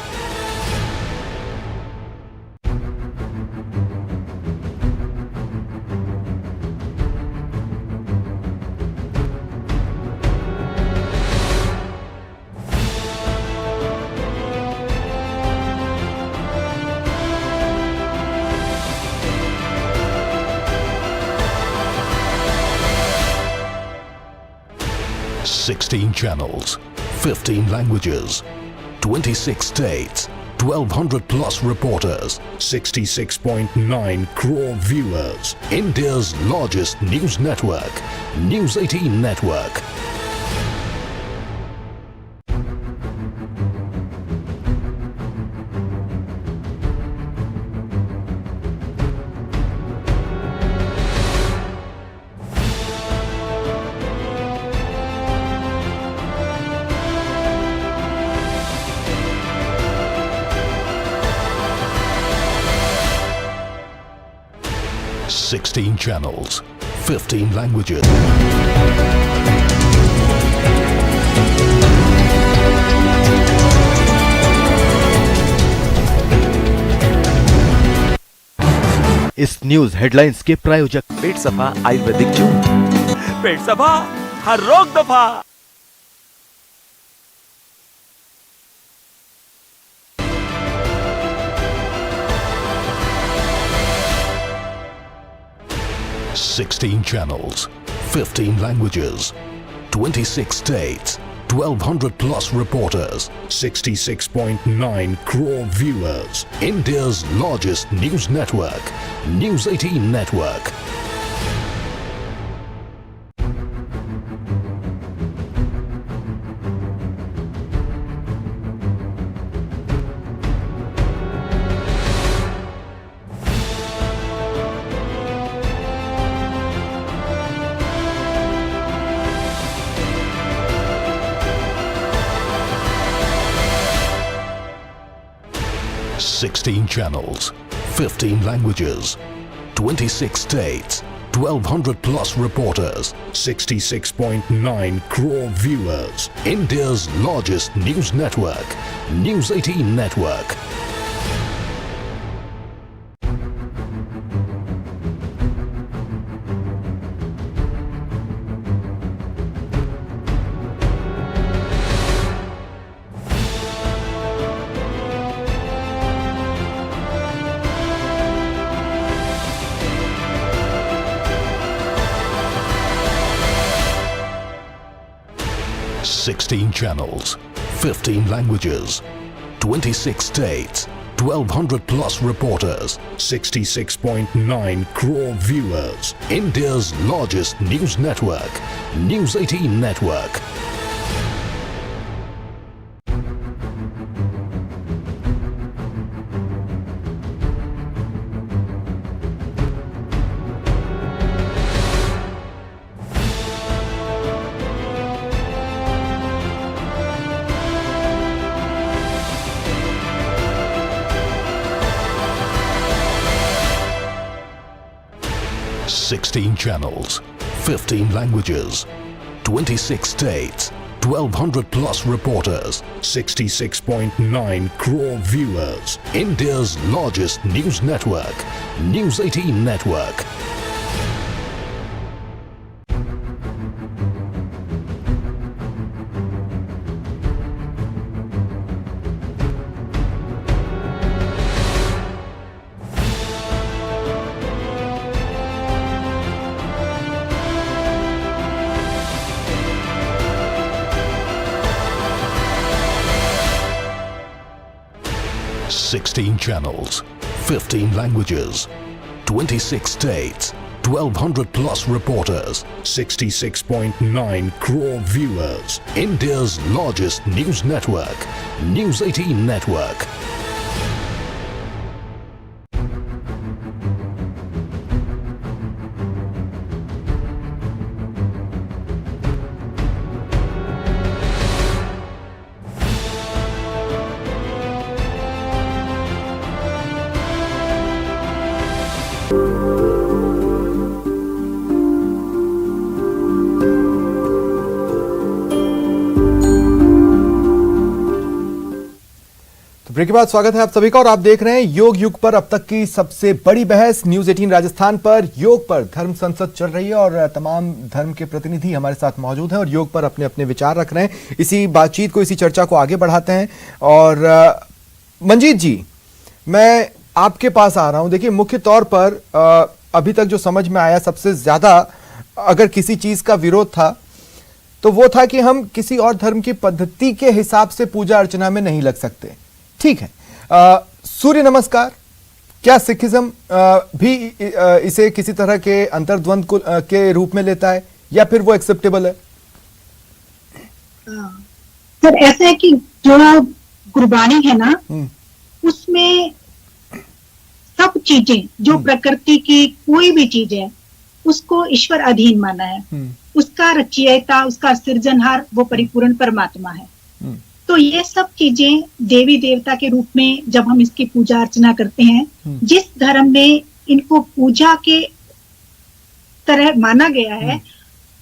Sixteen channels, 15 languages, 26 states, 1,200 plus reporters, 66.9 crore viewers. India's largest news network, News 18 Network. 16 channels, 15 languages. इस न्यूज हेडलाइंस के प्रायोजक पेट सफा आयुर्वेदिक जून, पेट सफा हर रोग दफा। $16 channels, 15 languages, 26 states, 1,200 plus reporters, 66.9 crore viewers. India's largest news network, News 18 Network. $16 channels, 15 languages, 26 states, 1,200 plus reporters, 66.9 crore viewers. India's largest news network, News 18 Network. $16 channels, 15 languages, 26 states, 1,200 plus reporters, 66.9 crore viewers. India's largest news network, News 18 Network. $16 channels, 15 languages, 26 states, 1,200 plus reporters, 66.9 crore viewers. India's largest news network, News 18 Network. $16 channels, 15 languages, 26 states, 1,200 plus reporters, 66.9 crore viewers. India's largest news network, News 18 Network. Break के बाद स्वागत है आप सभी का और आप देख रहे हैं योग युग पर अब तक की सबसे बड़ी बहस न्यूज 18 राजस्थान पर। योग पर धर्म संसद चल रही है और तमाम धर्म के प्रतिनिधि हमारे साथ मौजूद हैं और योग पर अपने अपने विचार रख रहे हैं। इसी बातचीत को, इसी चर्चा को आगे बढ़ाते हैं। और मंजीत जी, मैं आपके पास आ रहा हूं। देखिए, मुख्य तौर पर अभी तक जो समझ में आया, सबसे ज्यादा अगर किसी चीज का विरोध था तो वो था कि हम किसी और धर्म की पद्धति के हिसाब से पूजा अर्चना में नहीं लग सकते। ठीक है, सूर्य नमस्कार, क्या सिखिज्म भी इसे किसी तरह के अंतर्द्वंद के रूप में लेता है या फिर वो एक्सेप्टेबल है? सर, ऐसा है कि जो गुरबाणी है ना, उसमें सब चीजें जो प्रकृति की कोई भी चीज है उसको ईश्वर अधीन माना है। उसका रचयिता, उसका सृजनहार वो परिपूर्ण परमात्मा है। तो ये सब चीजें देवी देवता के रूप में जब हम इसकी पूजा अर्चना करते हैं, जिस धर्म में इनको पूजा के तरह माना गया है,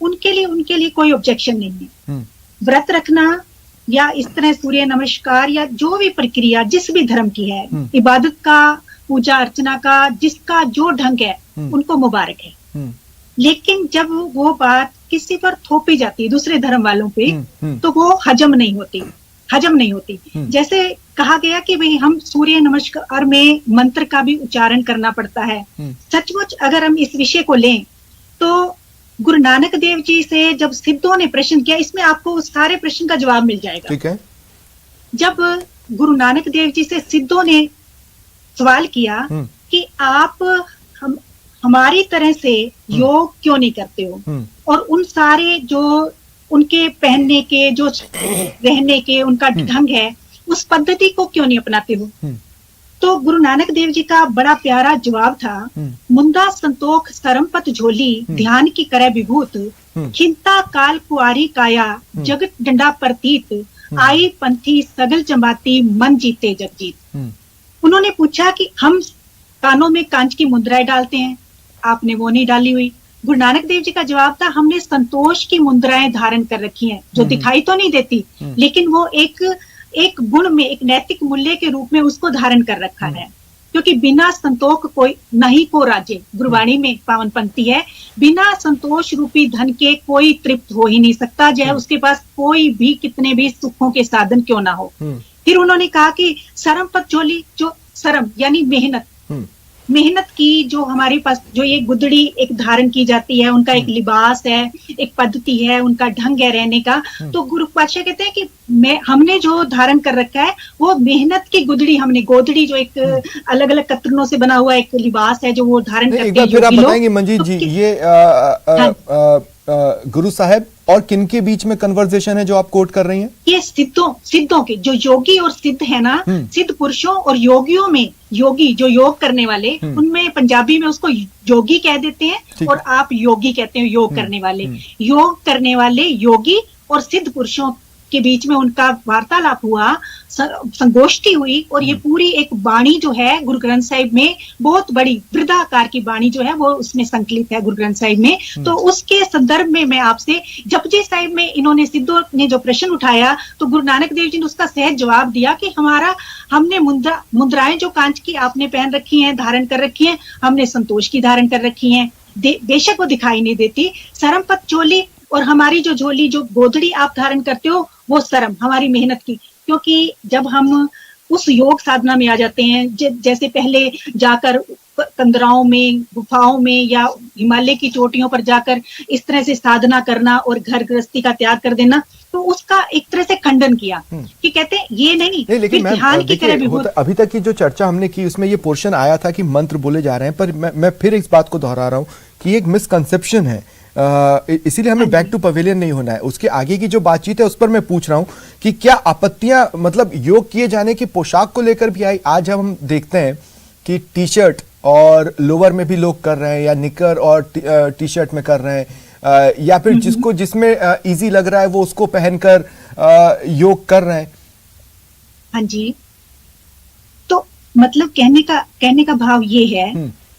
उनके लिए कोई ऑब्जेक्शन नहीं है। व्रत रखना या इस तरह सूर्य नमस्कार या जो भी प्रक्रिया जिस भी धर्म की है, इबादत का, पूजा अर्चना का, जिसका जो ढंग है उनको मुबारक है। लेकिन जब वो बात किसी पर थोपी जाती है दूसरे धर्म वालों पे, तो वो हजम नहीं होती। जैसे कहा गया कि भाई हम सूर्य नमस्कार में मंत्र का भी उच्चारण करना पड़ता है। सचमुच अगर हम इस विषय को लें तो गुरु नानक देव जी से जब सिद्धों ने प्रश्न किया, इसमें आपको उस सारे प्रश्न का जवाब मिल जाएगा। ठीक है। जब गुरु नानक देव जी से सिद्धों ने सवाल किया कि आप हमारी तरह से योग क्यों नहीं करते हो, और उन सारे जो उनके पहनने के, जो रहने के उनका ढंग है, उस पद्धति को क्यों नहीं अपनाते हो। तो गुरु नानक देव जी का बड़ा प्यारा जवाब था, मुंदा संतोख सरमपत झोली, ध्यान की करे विभूत, खिंता काल कुआरी काया, जगत डंडा प्रतीत, आई पंथी सगल जमाती, मन जीते जगजीत। उन्होंने पूछा कि हम कानों में कांच की मुद्राएं डालते हैं, आपने वो नहीं डाली हुई। गुरु नानक देव जी का जवाब था, हमने संतोष की मुद्राएं धारण कर रखी हैं, जो दिखाई तो नहीं देती, लेकिन वो एक गुण में, एक नैतिक मूल्य के रूप में उसको धारण कर रखा है। क्योंकि बिना संतोष कोई नहीं को राजे, गुरबाणी में पावन पंक्ति है, बिना संतोष रूपी धन के कोई तृप्त हो ही नहीं सकता, चाहे उसके पास कोई भी कितने भी सुखों के साधन क्यों ना हो। फिर उन्होंने कहा कि सरम पत झोली, जो सरम यानी मेहनत की जो हमारे पास जो ये गुदड़ी एक धारण की जाती है, उनका एक लिबास है, एक पद्धति है, उनका ढंग है रहने का। तो गुरु पातशाह कहते हैं कि हमने जो धारण कर रखा है वो मेहनत की गुदड़ी, हमने गोदड़ी जो एक अलग अलग कतरनों से बना हुआ एक लिबास है जो वो धारण करते हैं। एक बार फिर आप बताएंगे मंजीत जी, ये गुरु साहब और किनके बीच में कन्वर्सेशन है जो आप कोट कर रही हैं? ये सिद्धों के, जो योगी और सिद्ध है ना, सिद्ध पुरुषों और योगियों में, योगी जो योग करने वाले, उनमें पंजाबी में उसको योगी कह देते हैं और आप योगी कहते हैं, योग करने वाले। योग करने वाले योगी और सिद्ध पुरुषों के बीच में उनका वार्तालाप हुआ, संगोष्ठी हुई, और ये पूरी एक वाणी जो है गुरु ग्रंथ साहिब में, बहुत बड़ी वृद्धाकार की वाणी जो है वो उसमें संकलित है गुरु ग्रंथ साहिब में। तो उसके संदर्भ में मैं आपसे, जपजी साहिब में इन्होंने सिद्धों ने जो प्रश्न उठाया, तो गुरु नानक देव जी ने उसका सहज जवाब दिया कि हमने मुद्राएं जो कांच की आपने पहन रखी हैं, धारण कर रखी हैं, हमने संतोष की धारण कर रखी हैं, बेशक वो दिखाई नहीं देती। सरमपत झोली और हमारी जो झोली, जो गोदड़ी आप धारण करते हो, वो सरम हमारी मेहनत की। क्योंकि जब हम उस योग साधना में आ जाते हैं, जैसे पहले जाकर कंदराओं में, गुफाओं में या हिमालय की चोटियों पर जाकर इस तरह से साधना करना और घर गृहस्थी का त्याग कर देना, तो उसका एक तरह से खंडन किया कि कहते हैं ये नहीं, लेकिन अभी तक की जो चर्चा हमने की उसमें ये पोर्शन आया था कि मंत्र बोले जा रहे हैं, पर मैं फिर इस बात को दोहरा रहा हूँ कि एक मिसकंसेप्शन है, इसीलिए हमें बैक टू पवेलियन नहीं होना है। उसके आगे की जो बातचीत है उस पर मैं पूछ रहा हूं कि क्या आपत्तियां, मतलब योग किए जाने की पोशाक को लेकर भी आई। आज हम देखते हैं कि टी शर्ट और लोअर में भी लोग कर रहे हैं, या निकर और टी शर्ट में कर रहे हैं, या फिर जिसमें इजी लग रहा है वो उसको पहनकर योग कर रहे हैं। हाँ जी, तो मतलब कहने का भाव ये है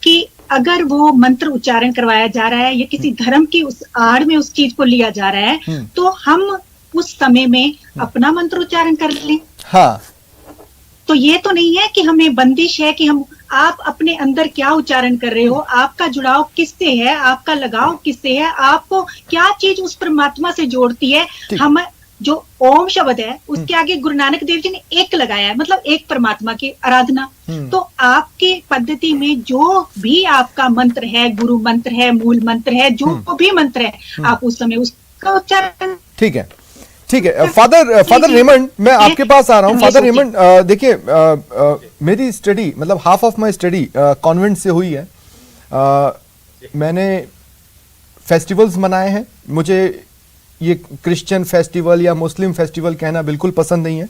कि अगर वो मंत्र उच्चारण करवाया जा रहा है या किसी धर्म की उस आड़ में उस चीज को लिया जा रहा है, तो हम उस समय में अपना मंत्र उच्चारण कर लें। हाँ। तो ये तो नहीं है कि हमें बंदिश है कि आप अपने अंदर क्या उच्चारण कर रहे हो, आपका जुड़ाव किससे है, आपका लगाव किससे है, आपको क्या चीज उस परमात्मा से जोड़ती है। हम जो ओम शब्द है उसके आगे गुरु नानक देव जी ने एक लगाया है, मतलब एक परमात्मा की आराधना। तो आपके पद्धति में जो भी आपका मंत्र है, गुरु मंत्र है, मूल मंत्र है, जो भी मंत्र है, आप उस समय उसका उच्चारण। ठीक है, ठीक है। फादर रेमंड, मैं आपके पास आ रहा हूँ। फादर रेमंड, देखिए, मेरी स्टडी, मतलब half of my study convent से हुई है। मैंने फेस्टिवल्स मनाए हैं। मुझे ये क्रिश्चियन फेस्टिवल या मुस्लिम फेस्टिवल कहना बिल्कुल पसंद नहीं है।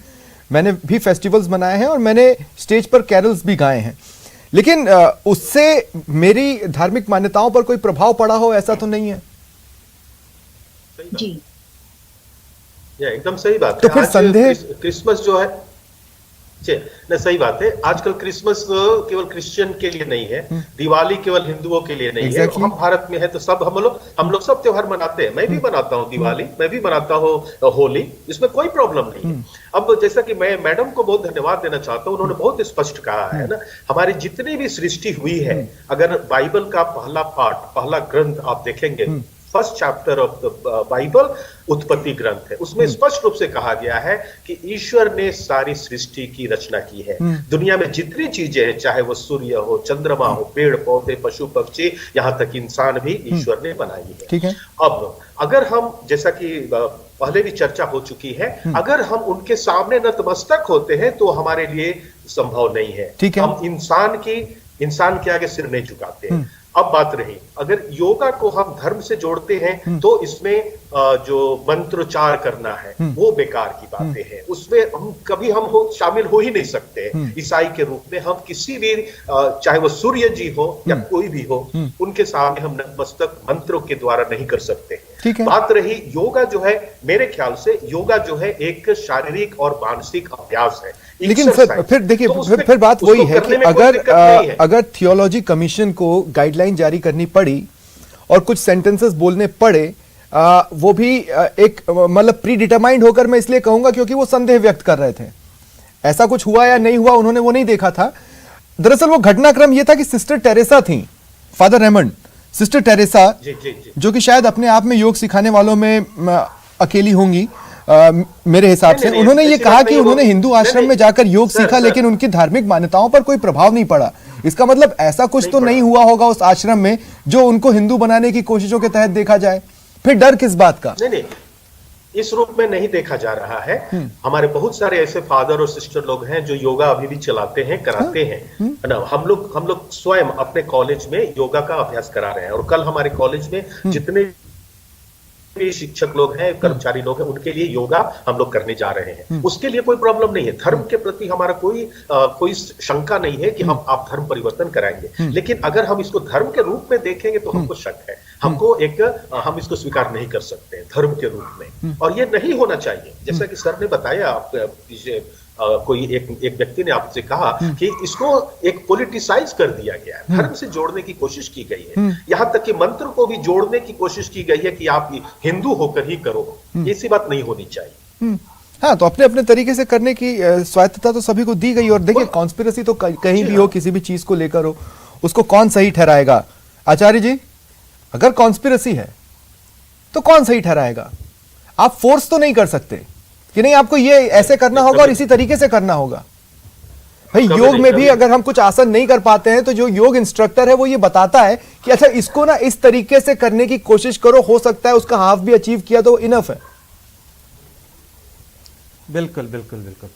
मैंने भी फेस्टिवल्स मनाए हैं और मैंने स्टेज पर कैरल्स भी गाए हैं, लेकिन उससे मेरी धार्मिक मान्यताओं पर कोई प्रभाव पड़ा हो ऐसा तो नहीं है। जी, एकदम सही बात तो है। फिर संदेह, क्रिसमस जो है, नहीं, सही बात है। आजकल क्रिसमस केवल क्रिश्चियन के लिए नहीं है, दिवाली केवल हिंदुओं के लिए नहीं है। हम भारत में है तो सब हम लोग सब त्योहार मनाते हैं। मैं भी मनाता हूँ दिवाली, मैं भी मनाता हूँ होली, इसमें कोई प्रॉब्लम नहीं है। अब जैसा कि मैं मैडम को बहुत धन्यवाद देना चाहता हूँ, उन्होंने बहुत स्पष्ट कहा है ना, हमारी जितनी भी सृष्टि हुई है, अगर बाइबल का पहला पार्ट, पहला ग्रंथ आप देखेंगे, first chapter of the Bible उत्पत्ति ग्रंथ है, उसमें स्पष्ट रूप से कहा गया है कि ईश्वर ने सारी सृष्टि की रचना की है। दुनिया में जितनी चीजें हैं, चाहे वो सूर्य हो, चंद्रमा हो, पेड़ पौधे, पशु पक्षी, यहां तक इंसान भी ईश्वर ने बनाई है। ठीक है। अब अगर हम, जैसा कि पहले भी चर्चा हो चुकी है, अगर हम उनके सामने नतमस्तक होते हैं तो हमारे लिए संभव नहीं है। हम इंसान के आगे सिर नहीं झुकाते हैं। अब बात रही, अगर योगा को हम धर्म से जोड़ते हैं तो इसमें जो मंत्रोच्चार करना है वो बेकार की बातें हैं, उसमें हम कभी शामिल हो ही नहीं सकते। ईसाई के रूप में हम किसी भी, चाहे वो सूर्य जी हो या कोई भी हो, उनके सामने हम नतमस्तक मंत्रों के द्वारा नहीं कर सकते। बात रही योगा, जो है मेरे ख्याल से योगा जो है एक शारीरिक और मानसिक अभ्यास है। लेकिन फिर देखिए, फिर बात वही है कि अगर थियोलॉजी कमीशन को गाइडलाइन जारी करनी पड़ी और कुछ सेंटेंसेस बोलने पड़े, वो भी एक मतलब प्री डिटरमाइंड होकर, मैं इसलिए कहूंगा क्योंकि वो संदेह व्यक्त कर रहे थे। ऐसा कुछ हुआ या नहीं हुआ उन्होंने वो नहीं देखा था। दरअसल वो घटनाक्रम ये था कि सिस्टर टेरेसा थी, फादर रेमंड, सिस्टर टेरेसा, जो कि शायद अपने आप में योग सिखाने वालों में अकेली होंगी मेरे हिसाब से। उन्होंने ये कहा कि उन्होंने हिंदू आश्रम में जाकर योग सीखा, लेकिन उनकी धार्मिक मान्यताओं पर कोई प्रभाव नहीं पड़ा। इसका मतलब ऐसा कुछ तो नहीं हुआ होगा उस आश्रम में जो उनको हिंदू बनाने की कोशिशों के तहत देखा जाए। फिर डर किस बात का? नहीं, इस रूप में नहीं देखा जा रहा है। हमारे बहुत सारे ऐसे फादर और सिस्टर लोग हैं जो योगा अभी भी चलाते हैं, कराते हैं ना। हम लोग स्वयं अपने कॉलेज में योगा का अभ्यास करा रहे हैं, और कल हमारे कॉलेज में जितने भी शिक्षक लोग हैं, कर्मचारी लोग हैं, उनके लिए योगा हम लोग करने जा रहे हैं। उसके लिए कोई प्रॉब्लम नहीं है। धर्म के प्रति हमारा कोई शंका नहीं है कि आप धर्म परिवर्तन कराएंगे। लेकिन अगर हम इसको धर्म के रूप में देखेंगे तो हमको शक है। हम इसको स्वीकार नहीं कर सकते धर्म के रूप में, और ये नहीं होना चाहिए। जैसा कि सर ने बताया, कोई एक व्यक्ति ने आपसे कहा कि इसको एक पॉलिटिसाइज कर दिया गया है, धर्म से जोड़ने की कोशिश की गई है। यहां तक कि मंत्र को भी जोड़ने की कोशिश की गई है कि आप हिंदू होकर ही करो। ऐसी बात नहीं होनी चाहिए। हाँ, तो अपने अपने तरीके से करने की स्वायत्तता तो सभी को दी गई। और देखिए, कॉन्स्पिरेसी तो कहीं भी हो, किसी भी चीज को लेकर हो, उसको कौन सही ठहराएगा? आचार्य जी, अगर कॉन्स्पिरेसी है तो कौन सही ठहराएगा? आप फोर्स तो नहीं कर सकते कि नहीं आपको ये ऐसे करना होगा और इसी तरीके से करना होगा। भाई, योग में भी अगर हम कुछ आसन नहीं कर पाते हैं तो जो योग इंस्ट्रक्टर है वो ये बताता है कि अच्छा, इसको ना इस तरीके से करने की कोशिश करो, हो सकता है उसका हाफ भी अचीव किया तो इनफ है। बिल्कुल बिल्कुल बिल्कुल।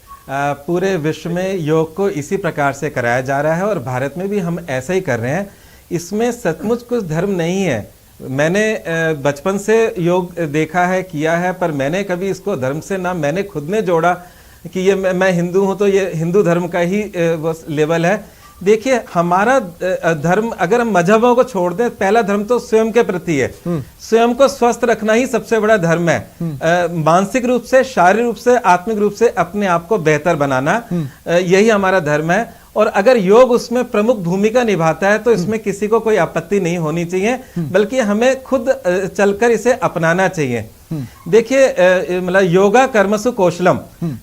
पूरे विश्व में योग को इसी प्रकार से कराया जा रहा है और भारत में भी हम ऐसा ही कर रहे हैं। इसमें सचमुच कुछ धर्म नहीं है। मैंने बचपन से योग देखा है, किया है, पर मैंने कभी इसको धर्म से ना मैंने खुद ने जोड़ा कि ये मैं हिंदू हूं तो ये हिंदू धर्म का ही वो लेवल है। देखिए, हमारा धर्म, अगर हम मजहबों को छोड़ दें, पहला धर्म तो स्वयं के प्रति है। स्वयं को स्वस्थ रखना ही सबसे बड़ा धर्म है। मानसिक रूप से, शारीरिक रूप से, आत्मिक रूप से अपने आप को बेहतर बनाना, यही हमारा धर्म है। और अगर योग उसमें प्रमुख भूमिका निभाता है तो इसमें किसी को कोई आपत्ति नहीं होनी चाहिए, बल्कि हमें खुद चलकर इसे अपनाना चाहिए। देखिए, मतलब योगा कर्मसु कौशलम,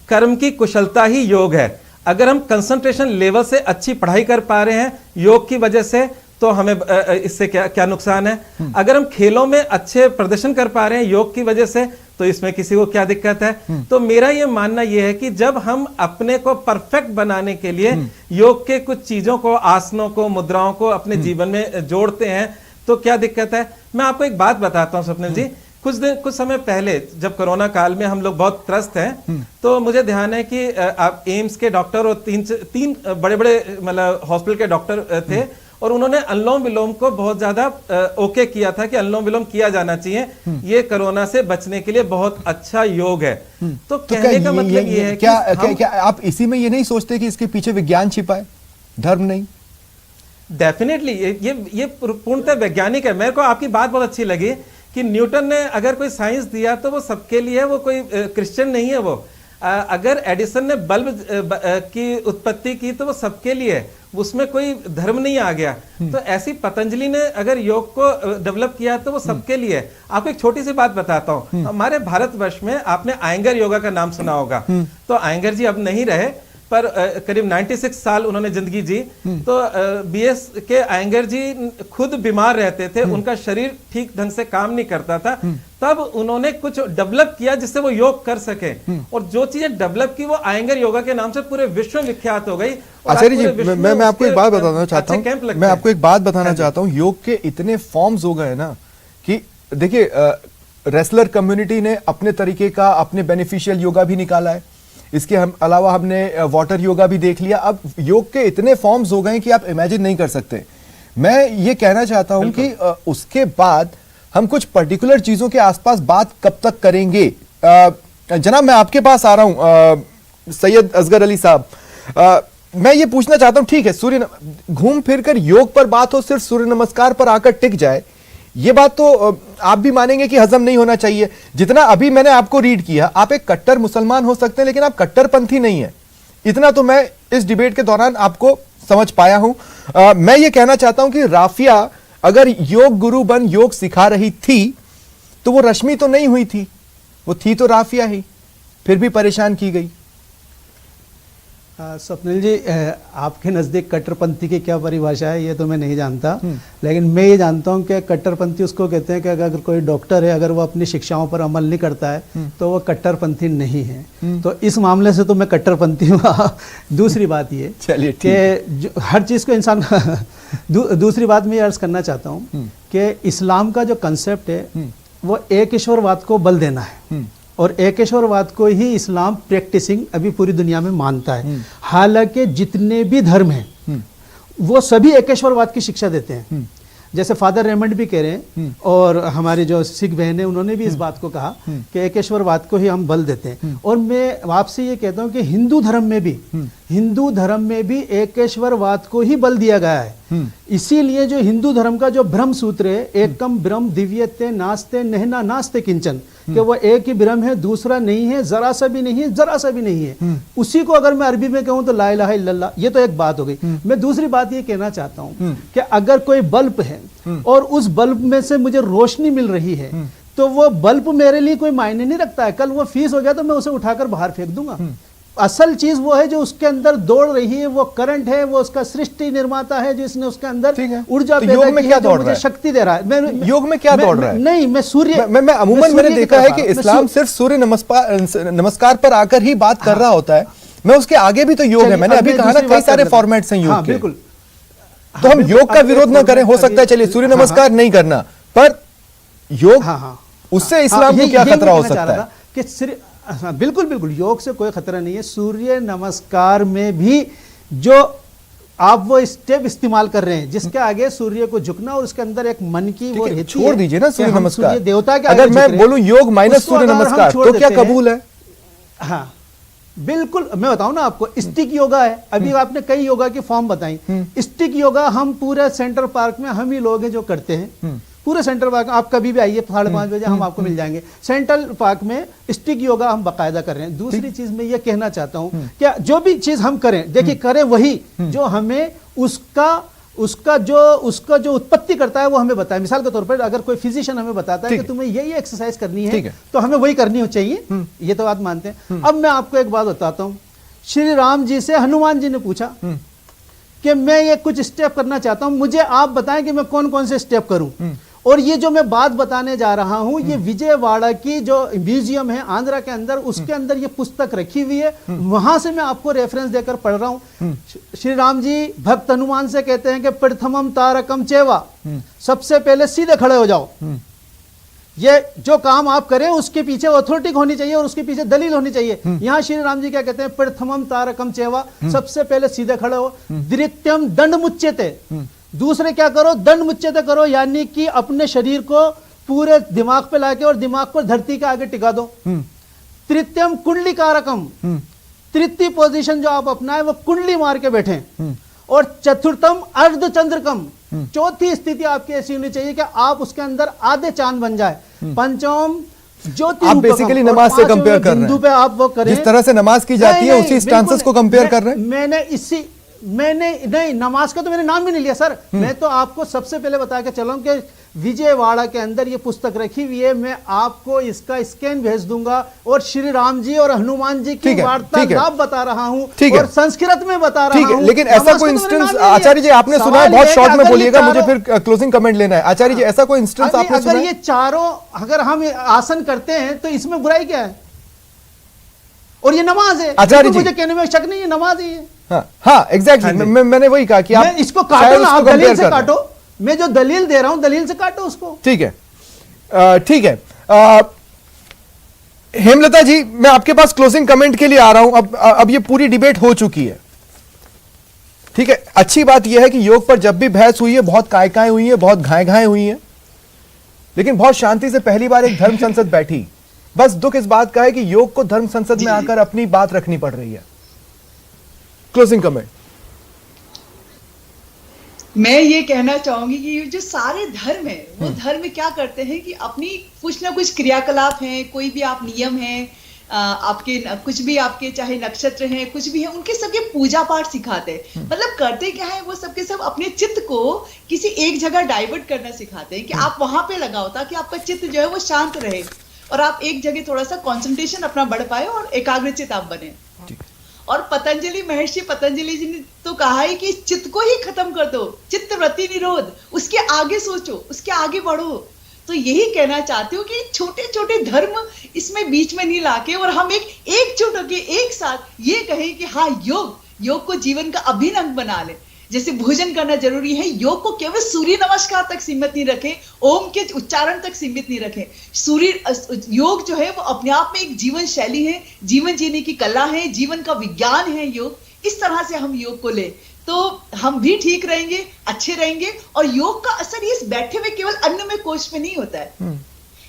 कर्म की कुशलता ही योग है। अगर हम कंसंट्रेशन लेवल से अच्छी पढ़ाई कर पा रहे हैं योग की वजह से, तो हमें इससे क्या नुकसान है? अगर हम खेलों में अच्छे प्रदर्शन कर पा रहे हैं योग की वजह से, तो इसमें किसी को क्या दिक्कत है? तो मेरा ये मानना ये है कि जब हम अपने को परफेक्ट बनाने के लिए योग के कुछ चीजों को, आसनों को, मुद्राओं को अपने जीवन में जोड़ते हैं, तो क्या दिक्कत है? मैं आपको एक बात बताता हूं स्वप्निल जी। कुछ समय पहले जब कोरोना काल में हम लोग बहुत त्रस्त हैं, तो मुझे ध्यान है कि आप एम्स के डॉक्टर और तीन बड़े बड़े मतलब हॉस्पिटल के डॉक्टर थे, और उन्होंने अनुलोम विलोम को बहुत ज्यादा ओके किया था कि अनुलोम विलोम किया जाना चाहिए, ये कोरोना से बचने के लिए बहुत अच्छा योग है। तो कहने का मतलब ये है कि क्या आप इसी में ये नहीं सोचते कि इसके पीछे विज्ञान छिपा है, धर्म नहीं? डेफिनेटली ये पूर्णतः वैज्ञानिक है। मेरे को आपकी बात बहुत अच्छी लगी कि न्यूटन ने अगर कोई साइंस दिया तो वो सबके लिए, वो कोई क्रिश्चियन नहीं है वो। अगर एडिसन ने बल्ब की उत्पत्ति की तो वो सबके लिए है, उसमें कोई धर्म नहीं आ गया। तो ऐसी पतंजलि ने अगर योग को डेवलप किया तो वो सबके लिए है। आपको एक छोटी सी बात बताता हूँ, हमारे भारतवर्ष में आपने आयंगर योगा का नाम सुना होगा। तो आयंगर जी अब नहीं रहे, पर करीब 96 साल उन्होंने जिंदगी जी। तो बीएस के आयंगर जी खुद बीमार रहते थे, उनका शरीर ठीक ढंग से काम नहीं करता था। तब उन्होंने कुछ डेवलप किया जिससे वो योग कर सके, और जो चीजें डेवलप की वो आयंगर योगा के नाम से पूरे विश्व में विख्यात हो गई। आचार्य जी, मैं आपको एक बात बताना चाहता हूँ, मैं आपको एक बात बताना चाहता हूँ, योग के इतने फॉर्म्स हो गए ना कि देखिए, रेसलर कम्युनिटी ने अपने तरीके का अपने बेनिफिशियल योगा भी निकाला है, इसके अलावा हमने वाटर योगा भी देख लिया। अब योग के इतने फॉर्म्स हो गए कि आप इमेजिन नहीं कर सकते। मैं ये कहना चाहता हूं कि उसके बाद हम कुछ पर्टिकुलर चीजों के आसपास बात कब तक करेंगे। जनाब, मैं आपके पास आ रहा हूं, सैयद असगर अली साहब, मैं ये पूछना चाहता हूं, ठीक है, घूम फिर कर योग पर बात हो, सिर्फ सूर्य नमस्कार पर आकर टिक जाए, ये बात तो आप भी मानेंगे कि हजम नहीं होना चाहिए। जितना अभी मैंने आपको रीड किया, आप एक कट्टर मुसलमान हो सकते हैं लेकिन आप कट्टरपंथी नहीं है, इतना तो मैं इस डिबेट के दौरान आपको समझ पाया हूं। मैं ये कहना चाहता हूं कि राफिया अगर योग गुरु बन योग सिखा रही थी तो वो रश्मि तो नहीं हुई थी, वो थी तो राफिया ही, फिर भी परेशान की गई। स्वप्निल जी, आपके नज़दीक कट्टरपंथी की क्या परिभाषा है ये तो मैं नहीं जानता, लेकिन मैं ये जानता हूँ कि कट्टरपंथी उसको कहते हैं कि अगर कोई डॉक्टर है, अगर वो अपनी शिक्षाओं पर अमल नहीं करता है तो वो कट्टरपंथी नहीं है। तो इस मामले से तो मैं कट्टरपंथी हूँ। दूसरी बात ये कि हर चीज़ को इंसान दूसरी बात मैं अर्ज करना चाहता हूँ कि इस्लाम का जो कंसेप्ट है वो एक ईश्वरवाद को बल देना है, और एकेश्वरवाद को ही इस्लाम प्रैक्टिसिंग अभी पूरी दुनिया में मानता है। हालांकि जितने भी धर्म हैं वो सभी एकेश्वरवाद की शिक्षा देते हैं, जैसे फादर रेमंड भी कह रहे हैं, और हमारी जो सिख बहन है उन्होंने भी इस बात को कहा कि एकेश्वरवाद को ही हम बल देते हैं। और मैं आपसे ये कहता हूँ कि हिंदू धर्म में भी एकेश्वरवाद को ही बल दिया गया है। इसीलिए जो हिंदू धर्म का जो ब्रह्म सूत्र है, एकम ब्रह्म दिव्यते नास्ते नहना नास्ते किंचन, कि वो एक ही ब्रह्म है, दूसरा नहीं है, जरा सा भी नहीं है, जरा सा भी नहीं है। उसी को अगर मैं अरबी में कहूं तो ला इलाहा इल्लल्लाह, ये तो एक बात हो गई। मैं दूसरी बात ये कहना चाहता हूं कि अगर कोई बल्ब है और उस बल्ब में से मुझे रोशनी मिल रही है तो वो बल्ब मेरे लिए कोई मायने नहीं रखता है। कल वो फीस हो गया तो मैं उसे उठाकर बाहर फेंक दूंगा। असल चीज वो है जो उसके अंदर दौड़ रही है, वो करंट है, वो उसका सृष्टि निर्माता है जो इसने उसके अंदर ऊर्जा पैदा की है, जो मुझे शक्ति दे रहा है। योग में क्या दौड़ रहा है? नहीं, मैं सूर्य मैं अमूमन मैंने देखा है कि इस्लाम सिर्फ सूर्य नमस्कार पर आकर ही बात कर रहा होता है। मैं उसके आगे भी तो योग है, मैंने अभी कहा ना कई सारे फॉर्मेट्स हैं योग के। बिल्कुल, तो हम योग का विरोध ना करें, हो सकता है चलिए सूर्य नमस्कार नहीं करना, पर योग उससे इस्लाम को क्या खतरा हो सकता है? कि बिल्कुल बिल्कुल योग से कोई खतरा नहीं है। सूर्य नमस्कार में भी जो आप वो स्टेप इस्तेमाल कर रहे हैं जिसके आगे सूर्य को झुकना और उसके अंदर एक मन की वो रहती है। छोड़ दीजिए ना सूर्य नमस्कार, देवता के अगर मैं बोलूं योग माइनस सूर्य नमस्कार तो क्या कबूल है? हाँ बिल्कुल, मैं बताऊं ना आपको, स्टिक योगा है। अभी आपने कई योगा की फॉर्म बताई। स्टिक योगा हम पूरे सेंट्रल पार्क में हम ही लोग हैं जो करते हैं। पूरे सेंट्रल पार्क, आप कभी भी आइए 5:30 बजे, हम आपको मिल जाएंगे। सेंट्रल पार्क में स्टिक योगा हम बाकायदा कर रहे हैं। दूसरी चीज मैं ये कहना चाहता हूं क्या जो भी चीज हम करें, देखिए करें वही जो हमें उसका जो उत्पत्ति करता है वो हमें बताए। मिसाल के तौर पर अगर कोई फिजिशियन हमें बताता है कि तुम्हें ये एक्सरसाइज करनी है तो हमें वही करनी चाहिए, ये तो बात मानते हैं। अब मैं आपको एक बात बताता हूं, श्री राम जी से हनुमान जी ने पूछा कि मैं ये कुछ स्टेप करना चाहता हूं, मुझे आप बताएं कि मैं कौन कौन से स्टेप करूं। और ये जो मैं बात बताने जा रहा हूं ये विजयवाड़ा की जो म्यूजियम है आंध्रा के अंदर, उसके अंदर ये पुस्तक रखी हुई है, वहां से मैं आपको रेफरेंस देकर पढ़ रहा हूं। श्री राम जी भक्त हनुमान से कहते हैं कि प्रथमम तारकम चेवा, सबसे पहले सीधे खड़े हो जाओ। ये जो काम आप करें उसके पीछे ऑथोरिटी होनी चाहिए और उसके पीछे दलील होनी चाहिए। यहां श्री राम जी क्या कहते हैं, प्रथमम तारकम चेवा, सबसे पहले सीधे खड़े हो। द्वितीयम दंड मुच्यते, दूसरे क्या करो, दंड मुच्यते करो, यानी कि अपने शरीर को पूरे दिमाग पे लाके और दिमाग को धरती के आगे टिका दो। तृतीयम कुंडली कारकम, तृतीय पोजीशन जो आप अपनाए वो कुंडली मार के बैठे। और चतुर्थम अर्धचंद्रकम, चौथी स्थिति आपकी ऐसी होनी चाहिए कि आप उसके अंदर आधे चांद बन जाए। पंचम ज्योति आप रूप का बेसिकली काम। नमाज से और कंपेयर कर बिंदु रहे पे हैं, आप वो करें जिस तरह से नमाज की जाती है नहीं, उसी स्टांसेस को कंपेयर कर रहे हैं। मैंने नहीं, नमाज का तो मैंने नाम भी नहीं लिया सर। मैं तो आपको सबसे पहले बता के चला हूं कि विजयवाड़ा के अंदर ये पुस्तक रखी हुई है, मैं आपको इसका स्कैन भेज दूंगा और श्री राम जी और हनुमान जी की वार्तालाप बता रहा हूं और संस्कृत में बता रहा हूं। लेकिन ऐसा कोई इंस्टेंस आचार्य जी आपने सुना है, बहुत शॉर्ट में बोलिएगा, मुझे फिर क्लोजिंग कमेंट लेना है। आचार्य जी ऐसा कोई इंस्टेंस आपने सुना है? अगर ये चारों अगर हम आसन करते हैं तो इसमें बुराई क्या है? और ये नमाज है आचार्य जी, मुझे कहने में शक नहीं है, नमाज ही है। हाँ एग्जैक्टली, मैंने वही कहा कि आप इसको काटो ना, आप दलील से काटो, मैं जो दलील दे रहा हूं दलील से काटो उसको। ठीक है, ठीक है। हेमलता जी, मैं आपके पास क्लोजिंग कमेंट के लिए आ रहा हूं। अब ये पूरी डिबेट हो चुकी है, ठीक है। अच्छी बात यह है कि योग पर जब भी बहस हुई है बहुत काय हुई है, बहुत घाय हुई है, लेकिन बहुत शांति से पहली बार एक धर्म संसद बैठी। बस दुख इस बात का है कि योग को धर्म संसद में आकर अपनी बात रखनी पड़ रही है। Closing comment. मैं ये कहना चाहूंगी कि ये जो सारे धर्म है वो धर्म क्या करते हैं कि अपनी कुछ ना कुछ क्रियाकलाप हैं, कोई भी आप नियम हैं, आपके कुछ भी आपके चाहे नक्षत्र हैं, कुछ भी है, उनके सबके पूजा पाठ सिखाते हैं। मतलब करते क्या है वो सबके सब अपने चित्त को किसी एक जगह डाइवर्ट करना सिखाते हैं कि आप वहां पे लगाओ ताकि आपका चित्त जो है वो शांत रहे और आप एक जगह थोड़ा सा कंसंट्रेशन अपना बढ़ पाए और एकाग्रचित आप बने। और पतंजलि महर्षि पतंजलि जी ने तो कहा है कि चित्त को ही खत्म कर दो, चित्त वृत्ति निरोध, उसके आगे सोचो, उसके आगे बढ़ो। तो यही कहना चाहती हूँ कि छोटे छोटे धर्म इसमें बीच में नहीं लाके और हम एकजुट होके एक साथ ये कहें कि हाँ योग को जीवन का अभिन्न अंग बना ले। जैसे भोजन करना जरूरी है, योग को केवल सूर्य नमस्कार तक सीमित नहीं रखें, ओम के उच्चारण तक सीमित नहीं रखें। योग जो है वो अपने आप में एक जीवन शैली है, जीवन जीने की कला है, जीवन का विज्ञान है योग। इस तरह से हम योग को ले तो हम भी ठीक रहेंगे, अच्छे रहेंगे। और योग का असर इस बैठे हुए केवल अन्न में कोश में नहीं होता है,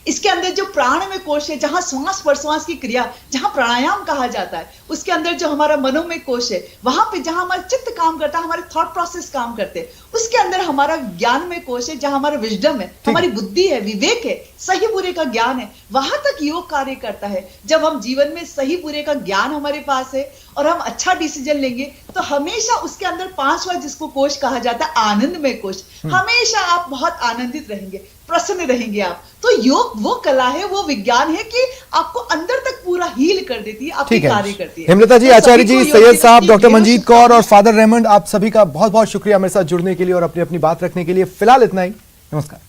इसके अंदर जो प्राण में कोश है, जहां श्वास प्रश्वास की क्रिया, जहां प्राणायाम कहा जाता है, उसके अंदर जो हमारा मनोमय कोश है, वहां पे जहां हमारा चित्त काम करता है, हमारे थॉट प्रोसेस काम करते हैं, उसके अंदर हमारा ज्ञान में कोश है, जहां हमारा विजडम है, हमारी बुद्धि है, विवेक है, सही बुरे का ज्ञान है, वहां तक योग कार्य करता है। जब हम जीवन में सही बुरे का ज्ञान हमारे पास है और हम अच्छा डिसीजन लेंगे तो हमेशा उसके अंदर पांचवा जिसको कोश कहा जाता है आनंदमय कोश, हमेशा आप बहुत आनंदित रहेंगे, प्रसन्न रहेंगे आप। तो योग वो कला है, वो विज्ञान है कि आपको अंदर तक पूरा हील कर देती है, आपकी कार्य करती है। हेमलता जी, आचार्य जी, सैयद साहब, डॉक्टर मंजीत कौर और फादर रेमंड, आप सभी का बहुत बहुत शुक्रिया मेरे साथ जुड़ने के लिए और अपनी अपनी बात रखने के लिए। फिलहाल इतना ही, नमस्कार।